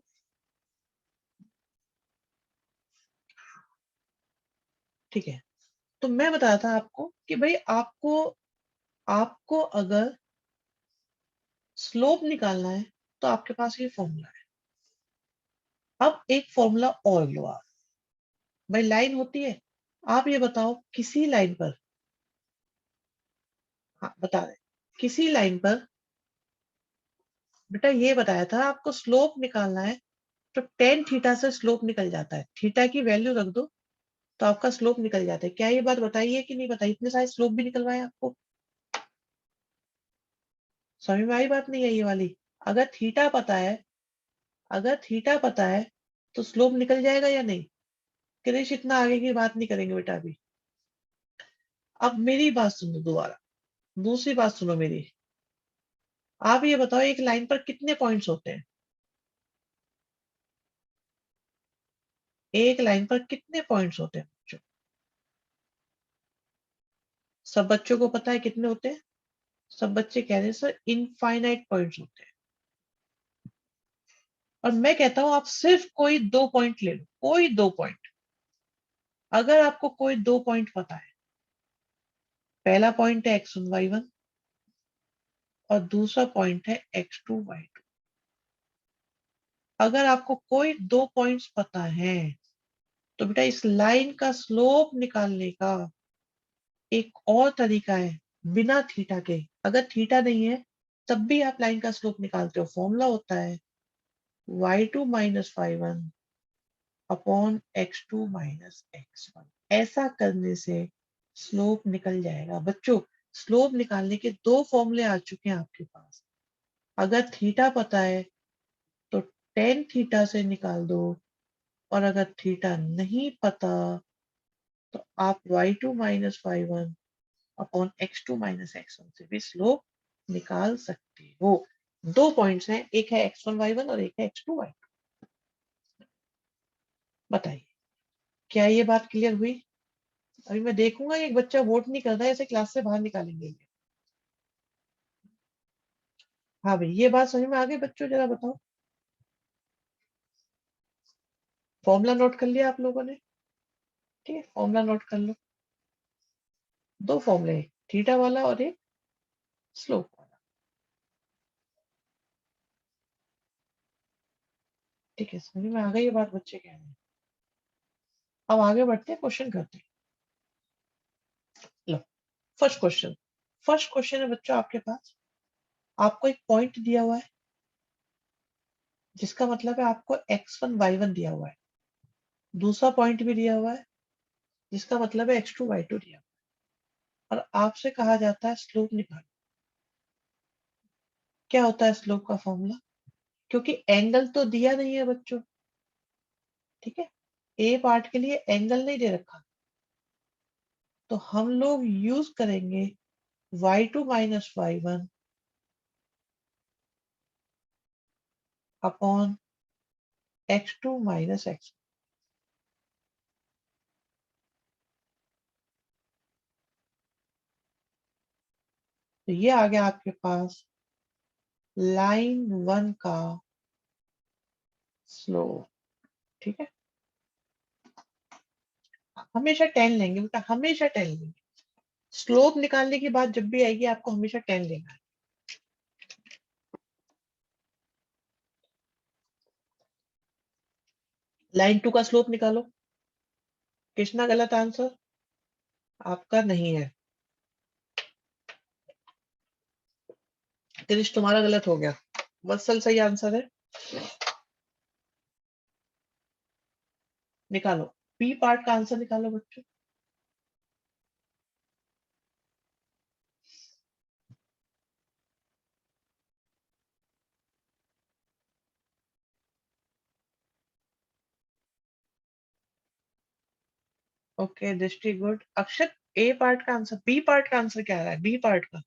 ठीक है, तो मैं बताया था आपको कि भाई आपको आपको अगर स्लोप निकालना है तो आपके पास ये फॉर्मूला है। अब एक फॉर्मूला और लो आप, भाई लाइन होती है, आप ये बताओ किसी लाइन पर, हाँ बता रहे, किसी लाइन पर बेटा ये बताया था आपको स्लोप निकालना है तो टेन थीटा से स्लोप निकल जाता है, थीटा की वैल्यू रख दो तो आपका स्लोप निकल जाता है। क्या ये बात बताइए कि नहीं बताइए, इतने सारे स्लोप भी निकलवाए आपको, समझ में आई बात नहीं है ये वाली। अगर थीटा पता है, अगर थीटा पता है तो स्लोप निकल जाएगा या नहीं। क्रिश इतना आगे की बात नहीं करेंगे बेटा अभी। अब मेरी बात सुनो दोबारा, दूसरी बात सुनो मेरी। आप ये बताओ एक लाइन पर कितने पॉइंट्स होते हैं, एक लाइन पर कितने पॉइंट्स होते हैं बच्चों, सब बच्चों को पता है कितने होते हैं। सब बच्चे कह रहे हैं सर इनफाइनाइट पॉइंट्स होते हैं। और मैं कहता हूं आप सिर्फ कोई 2 पॉइंट ले लो, कोई 2 पॉइंट। अगर आपको कोई 2 पॉइंट पता है, पहला पॉइंट है x1 y1 और दूसरा पॉइंट है x2 y2। अगर आपको कोई 2 पॉइंट्स पता है तो बेटा इस लाइन का स्लोप निकालने का एक और तरीका है, बिना थीटा के। अगर थीटा नहीं है तब भी आप लाइन का स्लोप निकालते हो। फॉर्मूला होता है y2 - y1 upon x2 - x1। ऐसा करने से स्लोप निकल जाएगा। बच्चों, स्लोप निकालने के 2 फॉर्मूले आ चुके हैं आपके पास। अगर थीटा पता है तो टेन थीटा से निकाल दो, और अगर थीटा नहीं पता तो आप y2 - y1 upon x2 - x1 से भी स्लोप निकाल सकते हो। 2 पॉइंट्स हैं, एक है x1 y1 और एक है x2 y2। बताइए, क्या ये बात क्लियर हुई? अभी मैं देखूंगा एक बच्चा वोट नहीं कर रहा है, ऐसे क्लास से बाहर निकालेंगे। हाँ भाई, ये बात समझ में आ गई बच्चों? जरा बताओ, फॉर्मूला नोट कर लिया आप लोगों ने? ठीक है, फॉर्मूला नोट कर लो। 2 फॉर्मूले, थीटा वाला और एक स्लोप वाला। ठीक है, समझ में आ गई ये बात बच्चे कह रहे हैं? अब आगे बढ़ते हैं, क्वेश्चन करते हैं। लो, फर्स्ट क्वेश्चन। फर्स्ट क्वेश्चन है बच्चों आपके पास, आपको एक पॉइंट दिया हुआ है जिसका मतलब है आपको x1 y1 दिया हुआ है। दूसरा पॉइंट भी दिया हुआ है जिसका मतलब है x2 y2 दिया हुआ है। और आपसे कहा जाता है स्लोप निकालो। क्या होता है स्लोप का फॉर्मूला? क्योंकि एंगल तो दिया नहीं है बच्चों, ठीक है, ए पार्ट के लिए एंगल नहीं दे रखा, तो हम लोग यूज करेंगे y2 - y1 upon x2 - x। तो ये आ गया आपके पास लाइन 1 का स्लोप। ठीक है, हमेशा 10 लेंगे बेटा, हमेशा 10 लेंगे। स्लोप निकालने की बात जब भी आएगी आपको हमेशा 10 लेना है। लाइन 2 का स्लोप निकालो। कृष्णा, गलत आंसर आपका नहीं है। कृष्ण, तुम्हारा गलत हो गया। वत्सल सही आंसर है, निकालो। बी पार्ट का आंसर निकालो बच्चों। ओके दृष्टि, गुड। अक्षत, ए पार्ट का आंसर, बी पार्ट का आंसर क्या आ रहा है? बी पार्ट का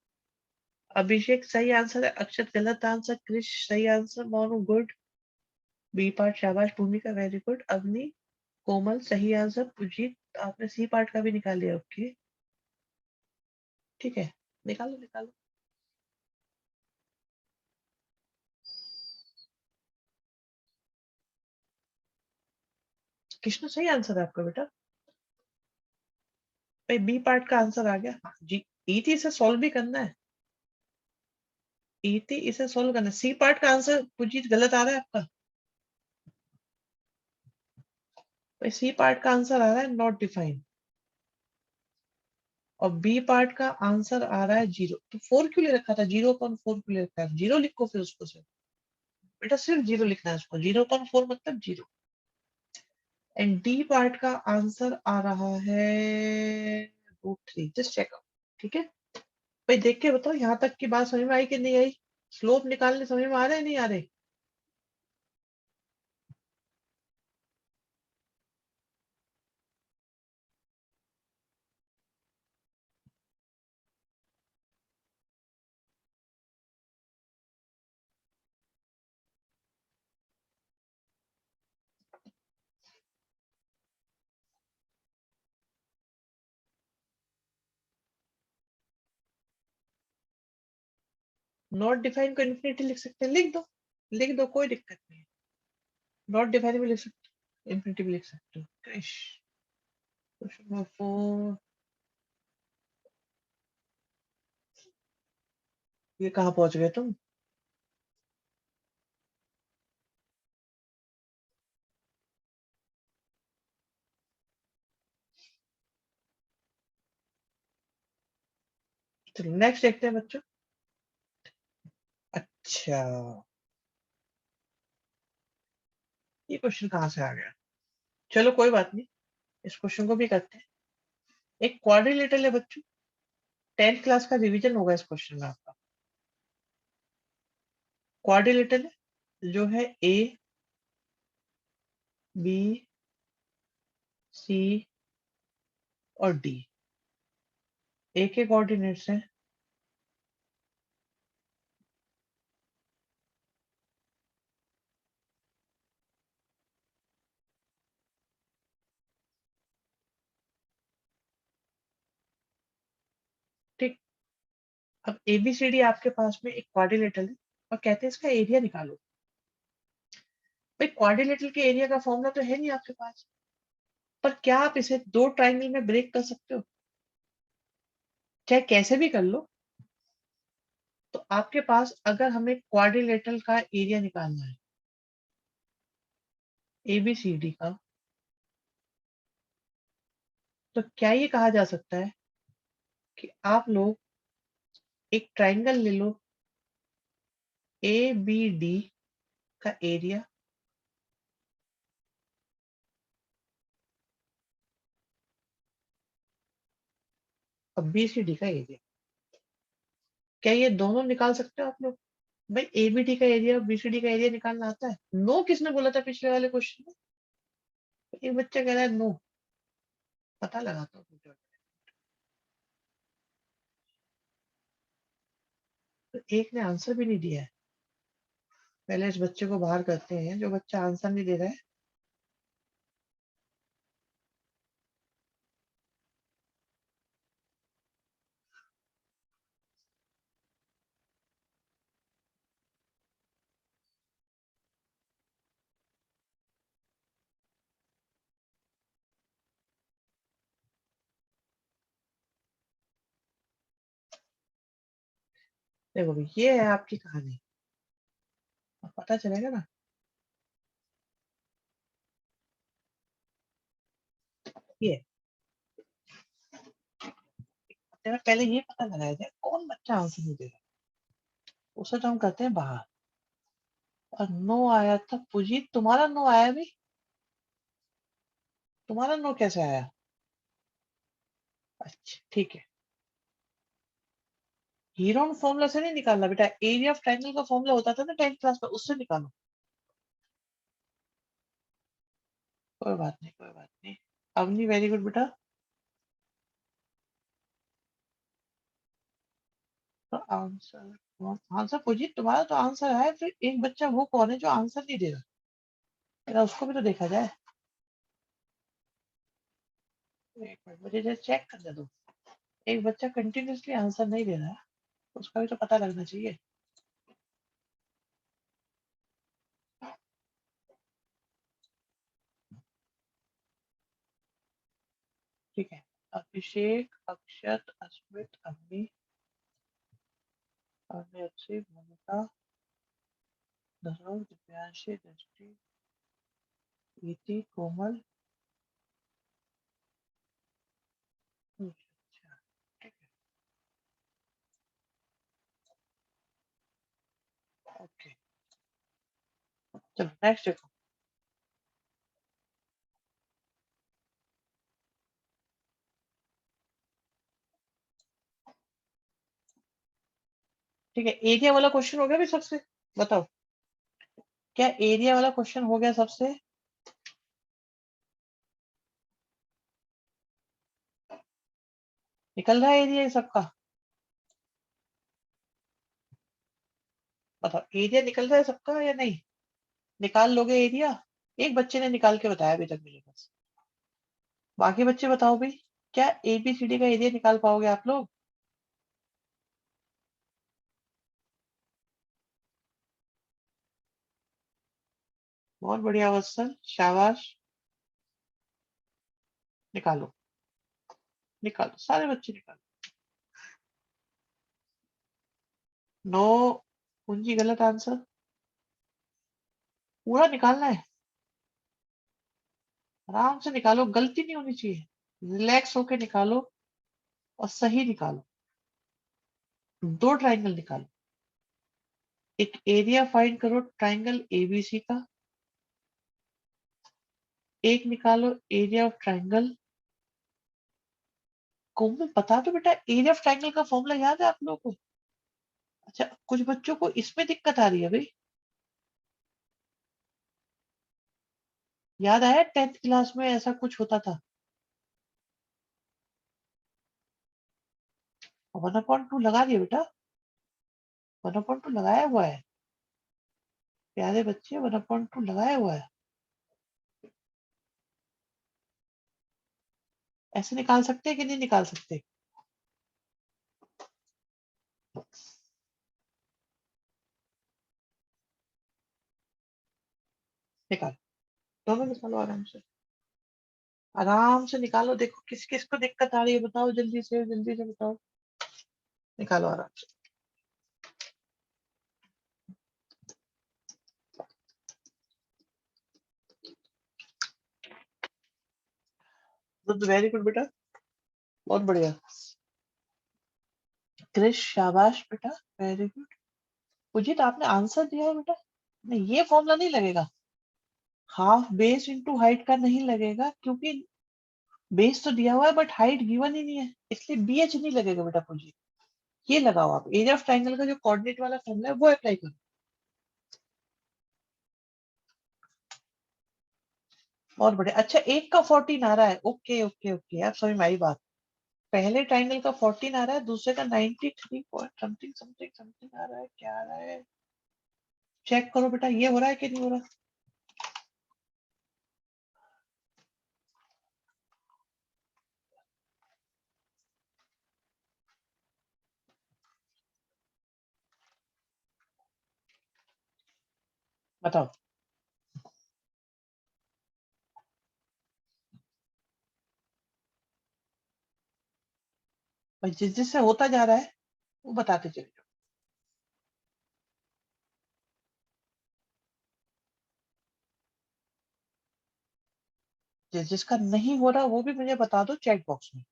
अभिषेक सही आंसर है, अक्षत गलत आंसर, क्रिश सही answer, Monu good. B part, शाबाश। Bhumika very good. अग्नि, कोमल सही आंसर। पुजीत, आपने सी पार्ट का भी निकाल लिया। ओके, ठीक है, निकालो निकालो। कृष्ण, सही आंसर है आपका बेटा। भाई बी पार्ट का आंसर आ गया जी। ईटी इसे सॉल्व भी करना है, ईटी इसे सॉल्व करना है। सी पार्ट का आंसर पुजीत गलत आ रहा है आपका। भाई सी पार्ट का आंसर आ रहा है नॉट डिफाइंड, और बी पार्ट का आंसर आ रहा है 0। तो 4 क्यों ले रखा था? 0/4 क्यों ले रखा है? 0 लिखो फिर उसको सिर्फ। बेटा सिर्फ 0 लिखना है उसको, 0/4 मतलब 0। एंड डी पार्ट का आंसर आ रहा है √3। जस्ट चेक आउट, ठीक है। भाई देख के बताओ यहाँ तक की बात समझ में आई कि नहीं आई? स्लोप निकालने समझ में आ रहे नहीं आ रहे? नॉट डिफाइन को इन्फिनिटी लिख सकते हैं, लिख दो, लिख दो, कोई दिक्कत नहीं है। नॉट डिफाइनेबल लिख सकते हो, इन्फिनिटिव लिख सकते हो। क्रिश, क्वेश्चन नंबर 4, ये कहाँ पहुंच गए तुम? चलो नेक्स्ट देखते हैं बच्चों। अच्छा, ये क्वेश्चन कहाँ से आ गया? चलो कोई बात नहीं, इस क्वेश्चन को भी करते हैं। एक क्वाड्रिलेटरल है बच्चों, 10th क्लास का रिवीजन होगा इस क्वेश्चन में आपका। क्वाड्रिलेटरल है जो है ए बी सी और डी। ए के कोऑर्डिनेट्स हैं ठीक। अब एबीसीडी आपके पास में एक क्वाड्रिलेटरल है और कहते हैं इसका एरिया निकालो। भाई क्वाड्रिलेटरल के एरिया का फॉर्मूला तो है नहीं आपके पास, पर क्या आप इसे दो ट्राइंगल में ब्रेक कर सकते हो? चाहे कैसे भी कर लो। तो आपके पास अगर हमें क्वाड्रिलेटरल का एरिया निकालना है एबीसीडी का, तो क्या ये कहा जा सकता है कि आप लोग एक ट्राइंगल ले लो ए बी डी का एरिया और बी सी डी का एरिया, क्या ये दोनों निकाल सकते हो आप लोग? भाई ए बी डी का एरिया और बी सी डी का एरिया निकालना आता है? नो किसने बोला था पिछले वाले क्वेश्चन में? एक बच्चा कह रहा है नो। पता लगाता हूँ। तो एक ने आंसर भी नहीं दिया है। पहले इस बच्चे को बाहर करते हैं, जो बच्चा आंसर नहीं दे रहा है। देखो भाई, ये है आपकी कहानी। अब पता चलेगा ना। ये तेरा पहले ये पता लगाया जाए कौन बच्चा आंसर नहीं दे रहा, उसे तो हम करते हैं बाहर। और नो आया था पुजीत, तुम्हारा नो आया भी? तुम्हारा नो कैसे आया? अच्छा ठीक है। हीरोन फॉर्मूला से नहीं निकालना बेटा, एरिया ऑफ ट्रायंगल का फॉर्मूला होता था ना 10th क्लास में, उससे निकालो। कोई बात नहीं, कोई बात नहीं। अवनी वेरी गुड बेटा। तो आंसर, आंसर पूछिए, तुम्हारा तो आंसर है, फिर एक बच्चा वो कौन है जो आंसर नहीं दे रहा? जरा उसको भी तो देखा जाए। एक मिनट मुझे जरा चेक करने दो। एक बच्चा कंटिन्यूअसली आंसर नहीं दे रहा है, उसका भी तो पता लगना चाहिए। ठीक है। अभिषेक, अक्षत, अस्मित, अवनी, अक्षय, ममता, धर्म, दिव्यांशी, दृष्टि, प्रीति, कोमल। अच्छा, ठीक है, ओके। चलो नेक्स्ट देखो। ठीक है, एरिया वाला क्वेश्चन हो गया भी सबसे। बताओ, क्या एरिया वाला क्वेश्चन हो गया सबसे? निकल रहा है एरिया ये सबका? बताओ, एरिया निकल रहा है सबका या नहीं? निकाल लोगे एरिया? एक बच्चे ने निकाल के बताया अभी तक मेरे पास। बाकी बच्चे बताओ भाई, क्या एबीसीडी का एरिया निकाल पाओगे आप लोग? बहुत बढ़िया वत्सल, शाबाश। निकालो, निकालो, सारे बच्चे निकालो। नो, कुंजी गलत आंसर। पूरा निकालना है, आराम से निकालो, गलती नहीं होनी चाहिए। रिलैक्स होके निकालो और सही निकालो। दो ट्राइंगल निकालो। एक एरिया फाइंड करो ट्राइंगल एबीसी का। एक निकालो एरिया ऑफ ट्राइंगल। कोमल बता दो बेटा, एरिया ऑफ ट्राइंगल का फॉर्मूला याद है आप लोगों को? अच्छा, कुछ बच्चों को इसमें दिक्कत आ रही है भाई। याद आया 10th क्लास में ऐसा कुछ होता था? 1/2 लगा दिया बेटा, 1/2 लगाया हुआ है। प्यारे बच्चे, 1/2 लगाया हुआ है। ऐसे निकाल सकते हैं कि नहीं निकाल सकते? निकाल, दोनों निकालो आराम से। आराम से निकालो, देखो किस किस को दिक्कत आ रही है, बताओ जल्दी से बताओ। निकालो आराम से। गुड, वेरी गुड बेटा, बहुत बढ़िया। क्रिश, शाबाश बेटा, वेरी गुड। पुजीत, आपने आंसर दिया है बेटा। नहीं, ये फॉर्मूला नहीं लगेगा। हाफ बेस इंटू हाइट का नहीं लगेगा, क्योंकि बेस तो दिया हुआ है बट हाइट गिवन ही नहीं है, इसलिए बीएच नहीं लगेगा बेटा पुजीत। ये लगाओ आप, एरिया ऑफ ट्राइंगल का जो कोऑर्डिनेट वाला फॉर्मूला है वो अप्लाई करो। बहुत बढ़िया। अच्छा, एक का 14 आ रहा है, ओके ओके ओके, आप समझ में आई बात। पहले ट्राइंगल का 14 आ रहा है, दूसरे का 93 पॉइंट समथिंग समथिंग समथिंग आ रहा है, क्या आ रहा है? चेक करो बेटा, ये हो रहा है कि नहीं हो रहा? बताओ भाई, जिस जिससे होता जा रहा है वो बताते चले जाओ। जिस जिसका नहीं हो रहा वो भी मुझे बता दो चैट बॉक्स में,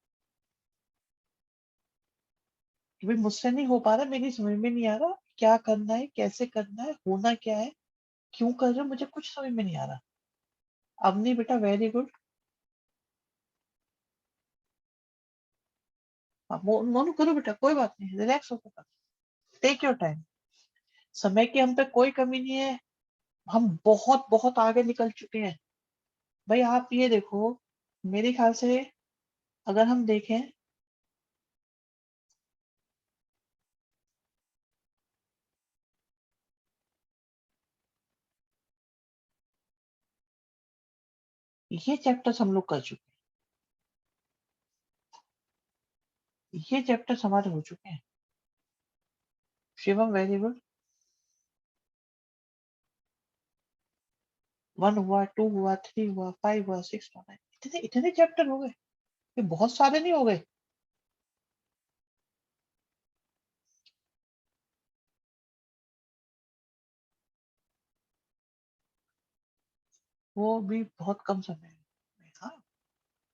कि भाई मुझसे नहीं हो पा रहा, मेरी समझ में नहीं आ रहा, क्या करना है, कैसे करना है, होना क्या है, क्यों कर रहे हो, मुझे कुछ समझ में नहीं आ रहा। अब नहीं बेटा, वेरी गुड। मोनू करो बेटा, कोई बात नहीं, रिलैक्स होकर करो, टेक योर टाइम। समय की हम पे कोई कमी नहीं है, हम बहुत बहुत आगे निकल चुके हैं। भाई आप ये देखो, मेरे ख्याल से अगर हम देखें, ये चैप्टर्स हम लोग कर चुके हैं, ये चैप्टर्स हमारे हो चुके हैं। Shivam, very good. 1 हुआ, 2 हुआ, 3 हुआ, 5 हुआ, 6 हुआ, 9, इतने इतने चैप्टर हो गए, ये बहुत सारे नहीं हो गए? वो भी बहुत कम समय में। हाँ,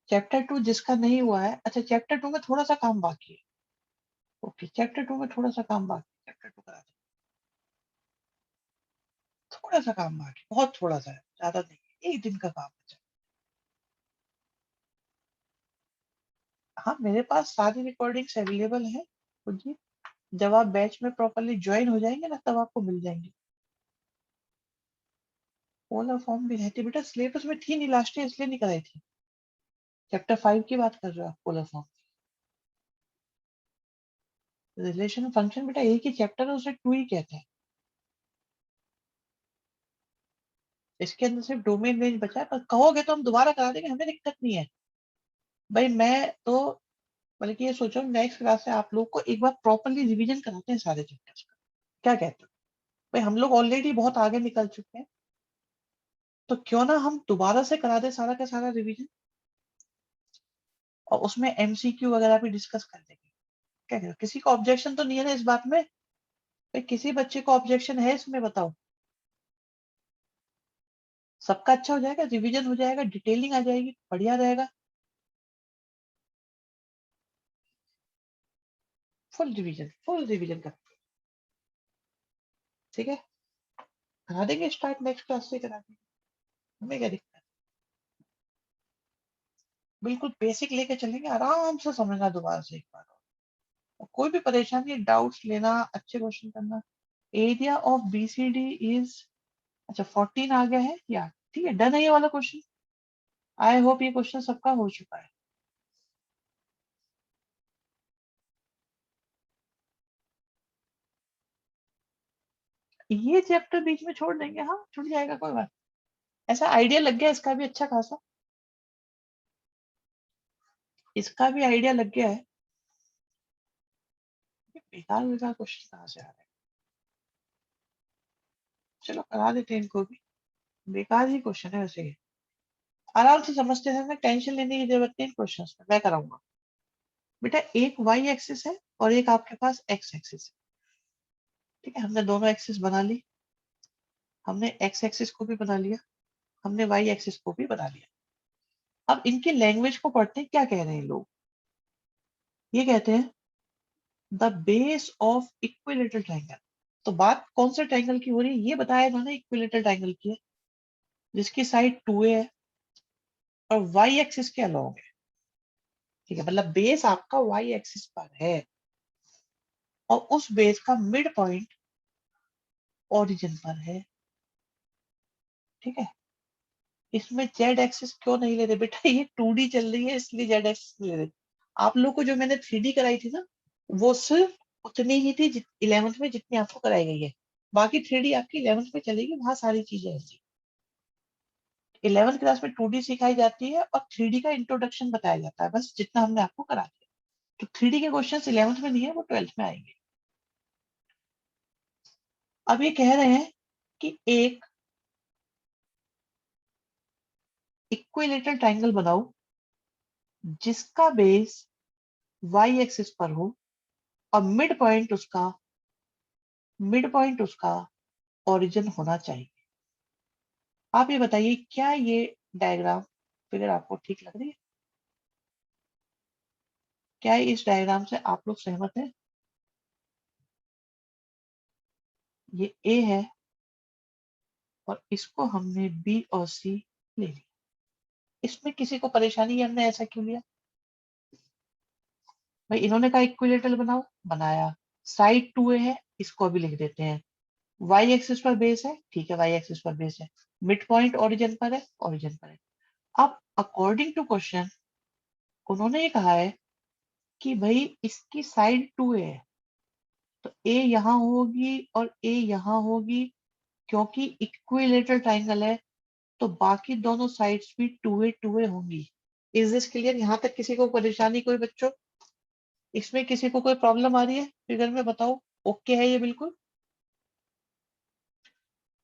चैप्टर 2 जिसका नहीं हुआ है, अच्छा चैप्टर 2 में थोड़ा सा काम बाकी है। ओके, चैप्टर 2 में थोड़ा सा काम बाकी, चैप्टर 2 करा दो। थोड़ा सा काम बाकी, बहुत थोड़ा सा है, ज्यादा नहीं, एक दिन का काम है। हाँ, मेरे पास सारी रिकॉर्डिंग्स अवेलेबल है जी। जब आप बैच में प्रॉपरली ज्वाइन हो जाएंगे ना, तब आपको मिल जाएंगे। पोलर फॉर्म भी रहती बेटा, सिलेबस में थी नहीं लास्ट ईयर, इसलिए नहीं कराई थी। चैप्टर 5 की बात कर रहे हो आप, पोलर फॉर्म? रिलेशन फंक्शन बेटा एक ही चैप्टर है, उसे 2 ही कहते हैं। इसके अंदर सिर्फ डोमेन रेंज बचा है, पर कहोगे तो हम दोबारा करा देंगे, हमें दिक्कत नहीं है। भाई मैं तो बल्कि ये सोचो, नेक्स्ट क्लास से आप लोग को एक बार प्रॉपरली रिवीजन कराते हैं सारे चैप्टर्स का। क्या कहते हो? भाई हम लोग ऑलरेडी बहुत आगे निकल चुके हैं। तो क्यों ना हम दोबारा से करा दे सारा का सारा रिवीजन, और उसमें एमसीक्यू वगैरह भी डिस्कस कर देंगे। क्या कहते हो? किसी को ऑब्जेक्शन तो नहीं है ना इस बात में? भाई किसी बच्चे को ऑब्जेक्शन है इसमें, बताओ। सबका अच्छा हो जाएगा, रिवीजन हो जाएगा, डिटेलिंग आ जाएगी, बढ़िया रहेगा। फुल रिवीजन कर, ठीक है, करा देंगे स्टार्ट, नेक्स्ट क्लास से करा देंगे, हमें क्या दिक्कत है। बिल्कुल बेसिक लेके चलेंगे, आराम से समझना दोबारा से एक बार और कोई भी परेशानी, डाउट्स लेना, अच्छे क्वेश्चन करना। एरिया ऑफ बीसीडी इज, अच्छा 14 आ गया है या, ठीक है, डन है ये वाला क्वेश्चन। आई होप ये क्वेश्चन सबका हो चुका है। ये चैप्टर बीच में छोड़ देंगे, हाँ छूट जाएगा, कोई बात। ऐसा आइडिया लग गया इसका भी अच्छा खासा, इसका भी आइडिया लग गया है। ये बेकार बेकार क्वेश्चन कहाँ से आ रहे हैं? चलो करा देते हैं इनको भी, बेकार ही क्वेश्चन है वैसे ये। आराम से समझते हैं, टेंशन लेने की जरूरत नहीं क्वेश्चन में, मैं कराऊंगा। बेटा एक वाई एक्सिस है और एक आपके पास एक्स एक्सिस है, ठीक है, हमने दोनों एक्सिस बना ली, हमने एक्स एक्सिस को भी बना लिया, हमने वाई एक्सिस को भी बना लिया। अब इनकी लैंग्वेज को पढ़ते हैं, क्या कह रहे हैं लोग। ये कहते हैं the base of equilateral triangle. तो बात कौन से ट्रायंगल की हो रही है, ये बताया इन्होंने, इक्विलेटरल ट्रायंगल की है, जिसकी साइड 2a है और वाई एक्सिस के अलॉन्ग है, ठीक है, मतलब बेस आपका वाई एक्सिस पर है और उस बेस का मिड पॉइंट ओरिजिन पर है, ठीक है। इसमें जेड एक्सिस क्यों नहीं ले रहे बेटा, ये 2D चल रही है इसलिए जेड एक्सिस ले रहे। आप लोग को जो मैंने 3D कराई थी ना, वो सिर्फ उतनी ही थी 11th में जितनी आपको कराई गई है। बाकी 3D आपकी 11th में चलेगी, वहां सारी चीजें ऐसी। 11th क्लास में 2D सिखाई जाती है और 3D का इंट्रोडक्शन बताया जाता है, बस जितना हमने आपको करा दिया। तो 3D के क्वेश्चन 11th में नहीं है, वो 12th में आएंगे। अब ये कह रहे हैं कि एक इक्विलेटरल ट्रायंगल बनाओ जिसका बेस वाई एक्सिस पर हो और मिड पॉइंट उसका ओरिजिन होना चाहिए। आप ये बताइए, क्या ये डायग्राम फिगर आपको ठीक लग रही है? क्या इस डायग्राम से आप लोग सहमत हैं? ये ए है और इसको हमने बी और सी ले लिया। इसमें किसी को परेशानी है हमने ऐसा क्यों लिया? भाई इन्होंने कहा इक्विलेटरल बनाओ, बनाया, साइड 2a है, इसको अभी लिख देते हैं। वाई एक्सिस पर बेस है, ठीक है, वाई एक्सिस पर बेस है, मिड पॉइंट ओरिजिन पर है, ओरिजिन पर है। अब अकॉर्डिंग टू क्वेश्चन उन्होंने ये कहा है कि भाई इसकी साइड 2a है, तो ए यहाँ होगी और ए यहाँ होगी, क्योंकि इक्विलेटरल ट्राइंगल है, तो बाकी दोनों साइड्स भी 2a होंगी। Is this clear? यहाँ तक किसी को परेशानी, कोई बच्चों इसमें किसी को कोई प्रॉब्लम आ रही है फिगर में, बताओ। ओके है ये बिल्कुल?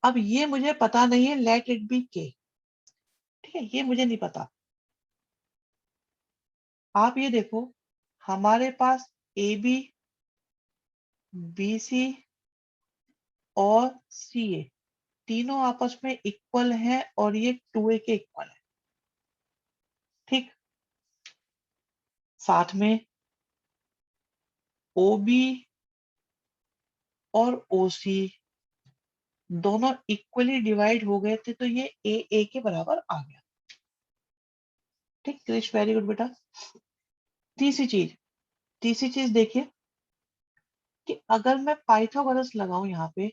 अब ये मुझे पता नहीं है, लेट इट बी के, ठीक है, ये मुझे नहीं पता। आप ये देखो, हमारे पास ए बी, बी सी और सी ए तीनों आपस में इक्वल हैं और ये 2a के इक्वल है, ठीक। साथ में ओ बी और ओ सी दोनों इक्वली डिवाइड हो गए थे, तो ये ए के बराबर आ गया, ठीक। क्रिश वेरी गुड बेटा। तीसरी चीज, तीसरी चीज देखिए कि अगर मैं पाइथागोरस लगाऊं यहाँ पे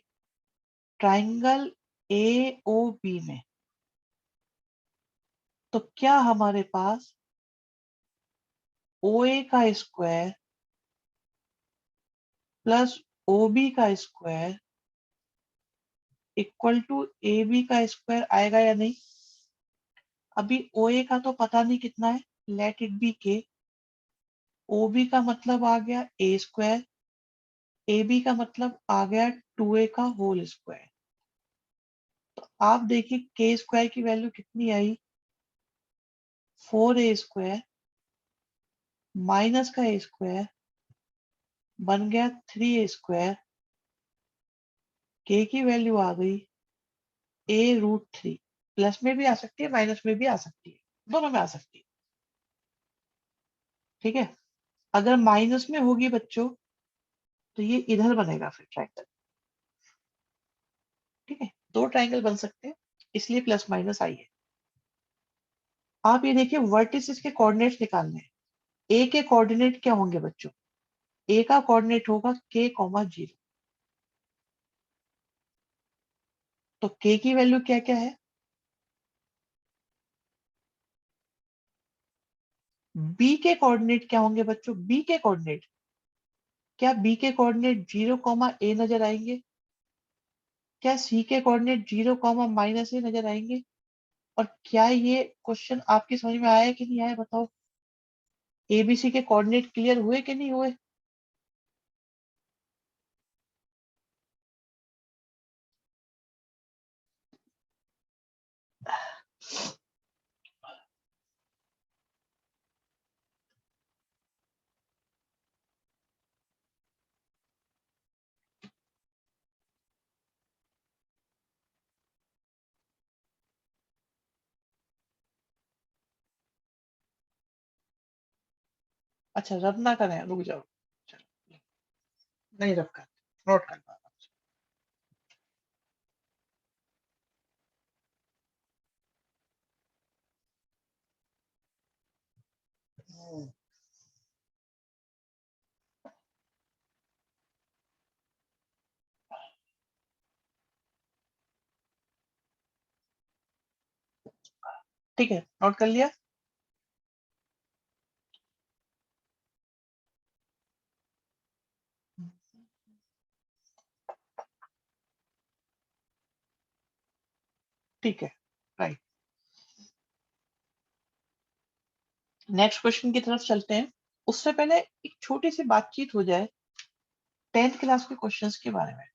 ट्राइंगल ए ओ बी में, तो क्या हमारे पास ओ ए का स्क्वायर प्लस ओ बी का square equal to A B का स्क्वायर आएगा या नहीं? अभी ओ ए का तो पता नहीं कितना है, लेट इट बी के। ओ बी का मतलब आ गया ए स्क्वायर, ए बी का मतलब आ गया 2a का होल स्क्वायर। तो आप देखिए के स्क्वायर की वैल्यू कितनी आई, 4a² माइनस का ए स्क्वायर बन गया 3a², के की वैल्यू आ गई a√3। प्लस में भी आ सकती है, माइनस में भी आ सकती है, दोनों में आ सकती है। ठीक है, अगर माइनस में होगी बच्चों तो ये इधर बनेगा फिर ट्राइंगल। ठीक है, दो ट्राइंगल बन सकते हैं, इसलिए प्लस माइनस आई है। आप ये देखिए वर्टिसेस के कोऑर्डिनेट्स निकालने हैं। ए के कोऑर्डिनेट क्या होंगे बच्चों? ए का कोऑर्डिनेट होगा k,0। तो k की वैल्यू क्या क्या है? b के कोऑर्डिनेट क्या होंगे बच्चों? b के कोऑर्डिनेट, क्या b के कोऑर्डिनेट 0,a नजर आएंगे? क्या c के कोऑर्डिनेट 0,-a नजर आएंगे? और क्या ये क्वेश्चन आपकी समझ में आया कि नहीं आया बताओ? एबीसी के कोऑर्डिनेट क्लियर हुए कि नहीं हुए? अच्छा रब ना करें, रुक जाओ, चलो नहीं रब कर, नोट कर पा रहा। ठीक है, नोट कर लिया। ठीक है, राइट। नेक्स्ट क्वेश्चन की तरफ चलते हैं। उससे पहले एक छोटी सी बातचीत हो जाए 10th क्लास के क्वेश्चंस के बारे में।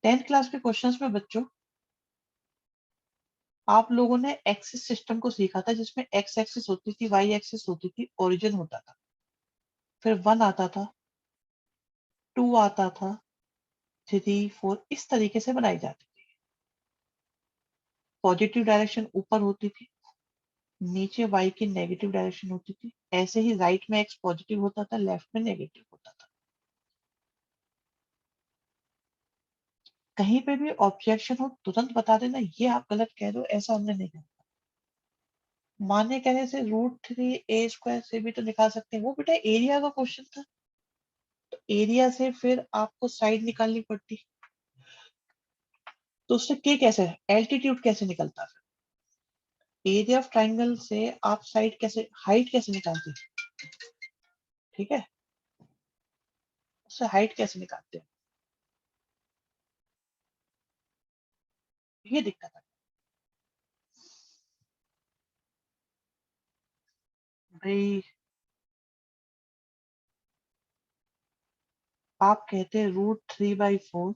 10th क्लास के क्वेश्चंस में बच्चों आप लोगों ने एक्सिस सिस्टम को सीखा था, जिसमें एक्स एक्सिस होती थी, वाई एक्सिस होती थी, ओरिजिन होता था, फिर 1 आता था, 2 आता था, 3 4 इस तरीके से बनाई जाती थी। पॉजिटिव डायरेक्शन ऊपर होती थी, नीचे वाई की नेगेटिव डायरेक्शन होती थी। ऐसे ही राइट में एक्स पॉजिटिव होता था, लेफ्ट में नेगेटिव होता था। कहीं पे भी ऑब्जेक्शन हो तुरंत बता देना, ये आप गलत कह रहे हो, ऐसा हमने नहीं कहा। मान्य कहने से √3a² से भी तो निकाल सकते हैं, वो बेटा एरिया का क्वेश्चन था, तो एरिया से फिर आपको साइड निकालनी पड़ती, तो उससे के कैसे, एल्टीट्यूड कैसे निकलता? फिर एरिया ऑफ ट्राइंगल से आप साइड कैसे, हाइट कैसे निकालते? ठीक है, उससे हाइट कैसे निकालते हैं, ये दिक्कत है भाई। आप कहते हैं √3/4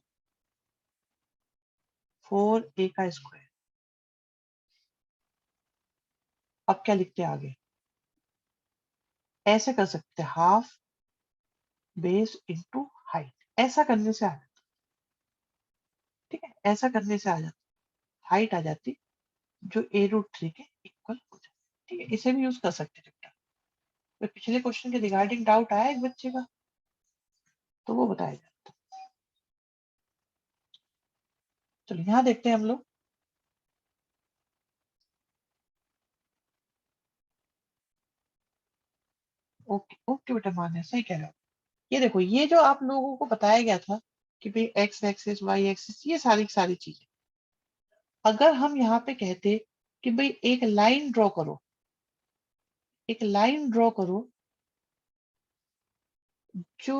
4a का स्क्वायर, अब क्या लिखते हैं आगे? ऐसे कर सकते हैं, हाफ बेस इंटू हाइट, ऐसा करने से आ जाता। ठीक है, ऐसा करने से आ जाता, हाइट आ जाती जो a√3 के इक्वल हो जाती। ठीक है, इसे भी यूज कर सकते हैं बेटा। तो पिछले क्वेश्चन के रिगार्डिंग डाउट आया एक बच्चे का, तो वो बताया जाए। चलो यहाँ देखते हैं हम लोग। ओके ओके बेटा, माने सही कह रहे हो। ये देखो, ये जो आप लोगों को बताया गया था कि भाई एक्स एक्सिस वाई एक्सिस, ये सारी सारी चीजें, अगर हम यहाँ पे कहते कि भाई एक लाइन ड्रॉ करो, एक लाइन ड्रॉ करो जो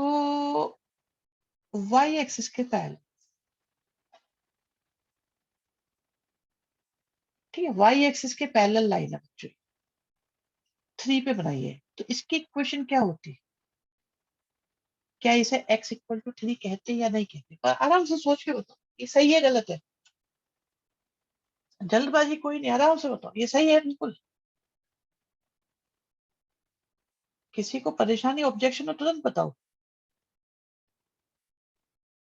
वाई एक्सिस के पैरेलल, ठीक है, वाई एक्सिस के पैरेलल लाइन है बच्चों, 3 पे बनाइए, तो इसकी इक्वेशन क्या होती? क्या इसे x इक्वल टू 3 कहते या नहीं कहते? पर आराम से सोच के बताओ ये सही है गलत है। जल्दबाजी कोई नहीं, आराम से बताओ ये सही है बिल्कुल। किसी को परेशानी ऑब्जेक्शन हो तुरंत बताओ।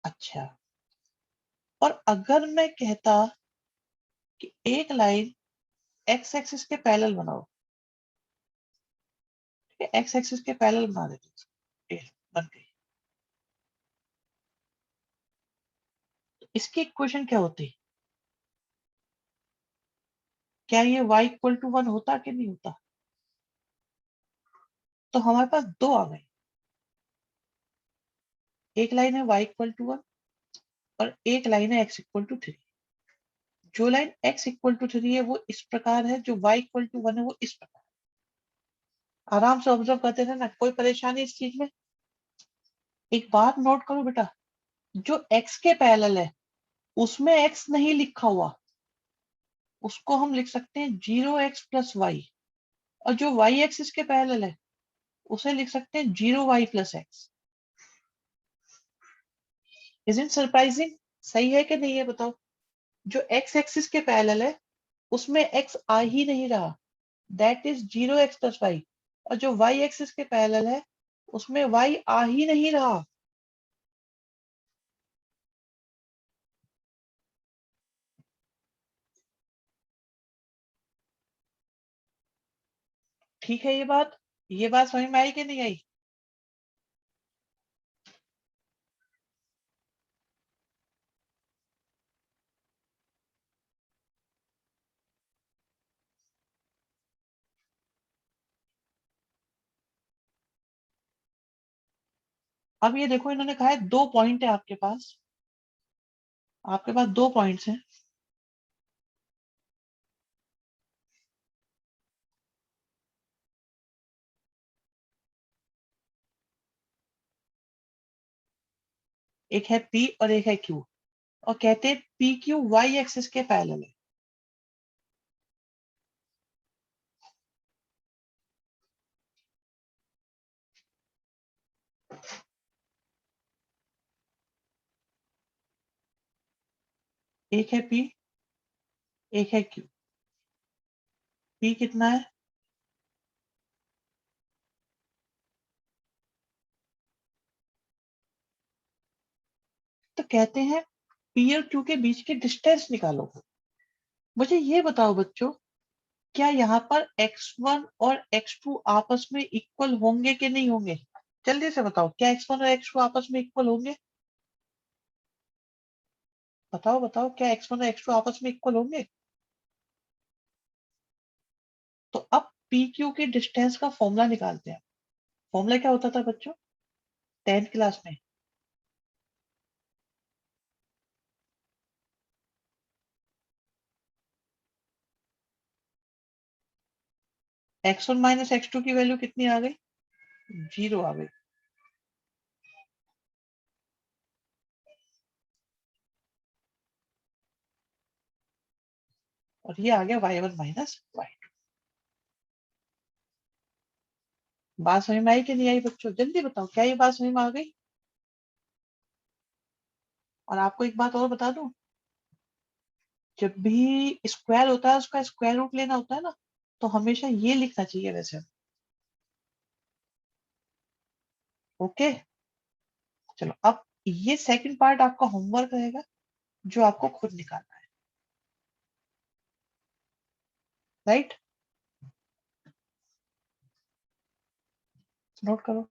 अच्छा, और अगर मैं कहता कि एक लाइन एक्स एक्सिस के पैरेलल बनाओ, एक्स एक्सिस के पैरेलल बना देते, बन गई। तो इसकी इक्वेशन क्या होती? क्या ये y इक्वल टू 1 होता कि नहीं होता? तो हमारे पास दो आ गए, एक लाइन है y इक्वल टू 1 और एक लाइन है x इक्वल टू 3। जो लाइन x इक्वल टू 3 है वो इस प्रकार है, जो y इक्वल टू 1 है वो इस प्रकार। आराम से ऑब्जर्व करते रहना, कोई परेशानी इस चीज में। एक बात नोट करो बेटा, जो x के पैरेलल है उसमें x नहीं लिखा हुआ, उसको हम लिख सकते हैं 0x प्लस वाई। और जो y एक्सिस के पैरेलल है उसे लिख सकते हैं 0y plus x. Isn't surprising? सही है कि नहीं है बताओ? जो x एक्सिस के पैरेलल है उसमें x आ ही नहीं रहा, that is 0x plus Y. और जो y एक्सिस के पैरेलल है उसमें y आ ही नहीं रहा। ठीक है ये बात समझ में आई कि नहीं आई? अब ये देखो, इन्होंने कहा है दो पॉइंट है आपके पास दो पॉइंट्स हैं। एक है P और एक है Q, और कहते हैं पी क्यू वाई एक्सिस के पैरेलल है। एक है P, एक है Q। P कितना है? तो कहते हैं P और Q के बीच की डिस्टेंस निकालो। मुझे ये बताओ बच्चों, क्या यहाँ पर x1 और x2 आपस में इक्वल होंगे कि नहीं होंगे? जल्दी से बताओ, क्या x1 और x2 आपस में इक्वल होंगे? बताओ बताओ, क्या x1 और x2 आपस में इक्वल होंगे? तो अब PQ की डिस्टेंस का फॉर्मूला निकालते हैं। फॉर्मूला क्या होता था बच्चों 10th क्लास में? x1 माइनस x2 की वैल्यू कितनी आ गई? 0 आ गई। और ये आ गया y1 माइनस y2। बात समझ में आई कि नहीं आई बच्चों? जल्दी बताओ, क्या ये बात समझ में आ गई? और आपको एक बात और बता दूं, जब भी स्क्वायर होता है उसका स्क्वायर रूट लेना होता है ना, तो हमेशा ये लिखना चाहिए वैसे। ओके, चलो अब ये सेकंड पार्ट आपका होमवर्क रहेगा, जो आपको खुद निकालना है। राइट, नोट करो।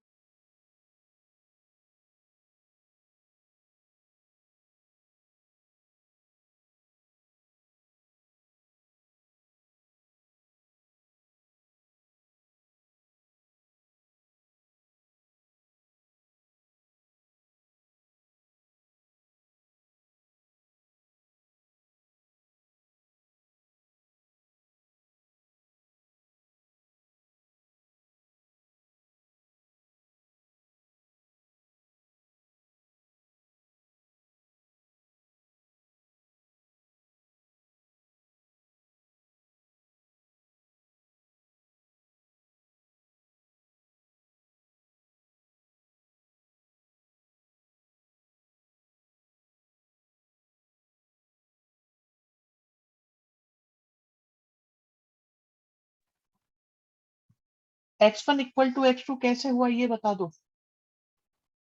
x1 इक्वल टू x2 कैसे हुआ ये बता दो।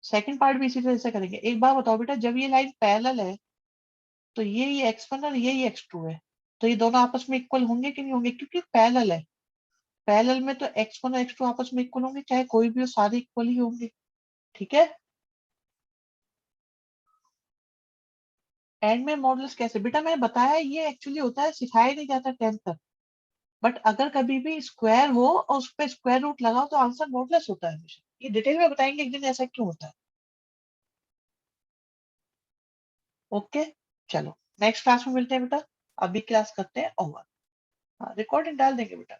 सेकंड पार्ट भी इसी तरह से करेंगे। एक बार बताओ बेटा, जब ये लाइन पैरेलल है तो ये x1 और ये x2 है, तो ये दोनों आपस में इक्वल होंगे कि नहीं होंगे, क्योंकि पैरेलल है। पैरेलल में तो x1 और x2 आपस में इक्वल होंगे, चाहे कोई भी हो, सारे इक्वल ही होंगे। ठीक है। एंड में मॉडुलस कैसे, बेटा मैंने बताया ये एक्चुअली होता है, सिखाया नहीं जाता 10th तक। बट अगर कभी भी स्क्वायर हो और उस पर स्क्वायर रूट लगाओ तो आंसर मॉडुलस होता है हमेशा। ये डिटेल में बताएंगे एक दिन ऐसा क्यों होता है। ओके, चलो नेक्स्ट क्लास में मिलते हैं बेटा। अभी क्लास करते हैं ओवर। हाँ, रिकॉर्डिंग डाल देंगे बेटा।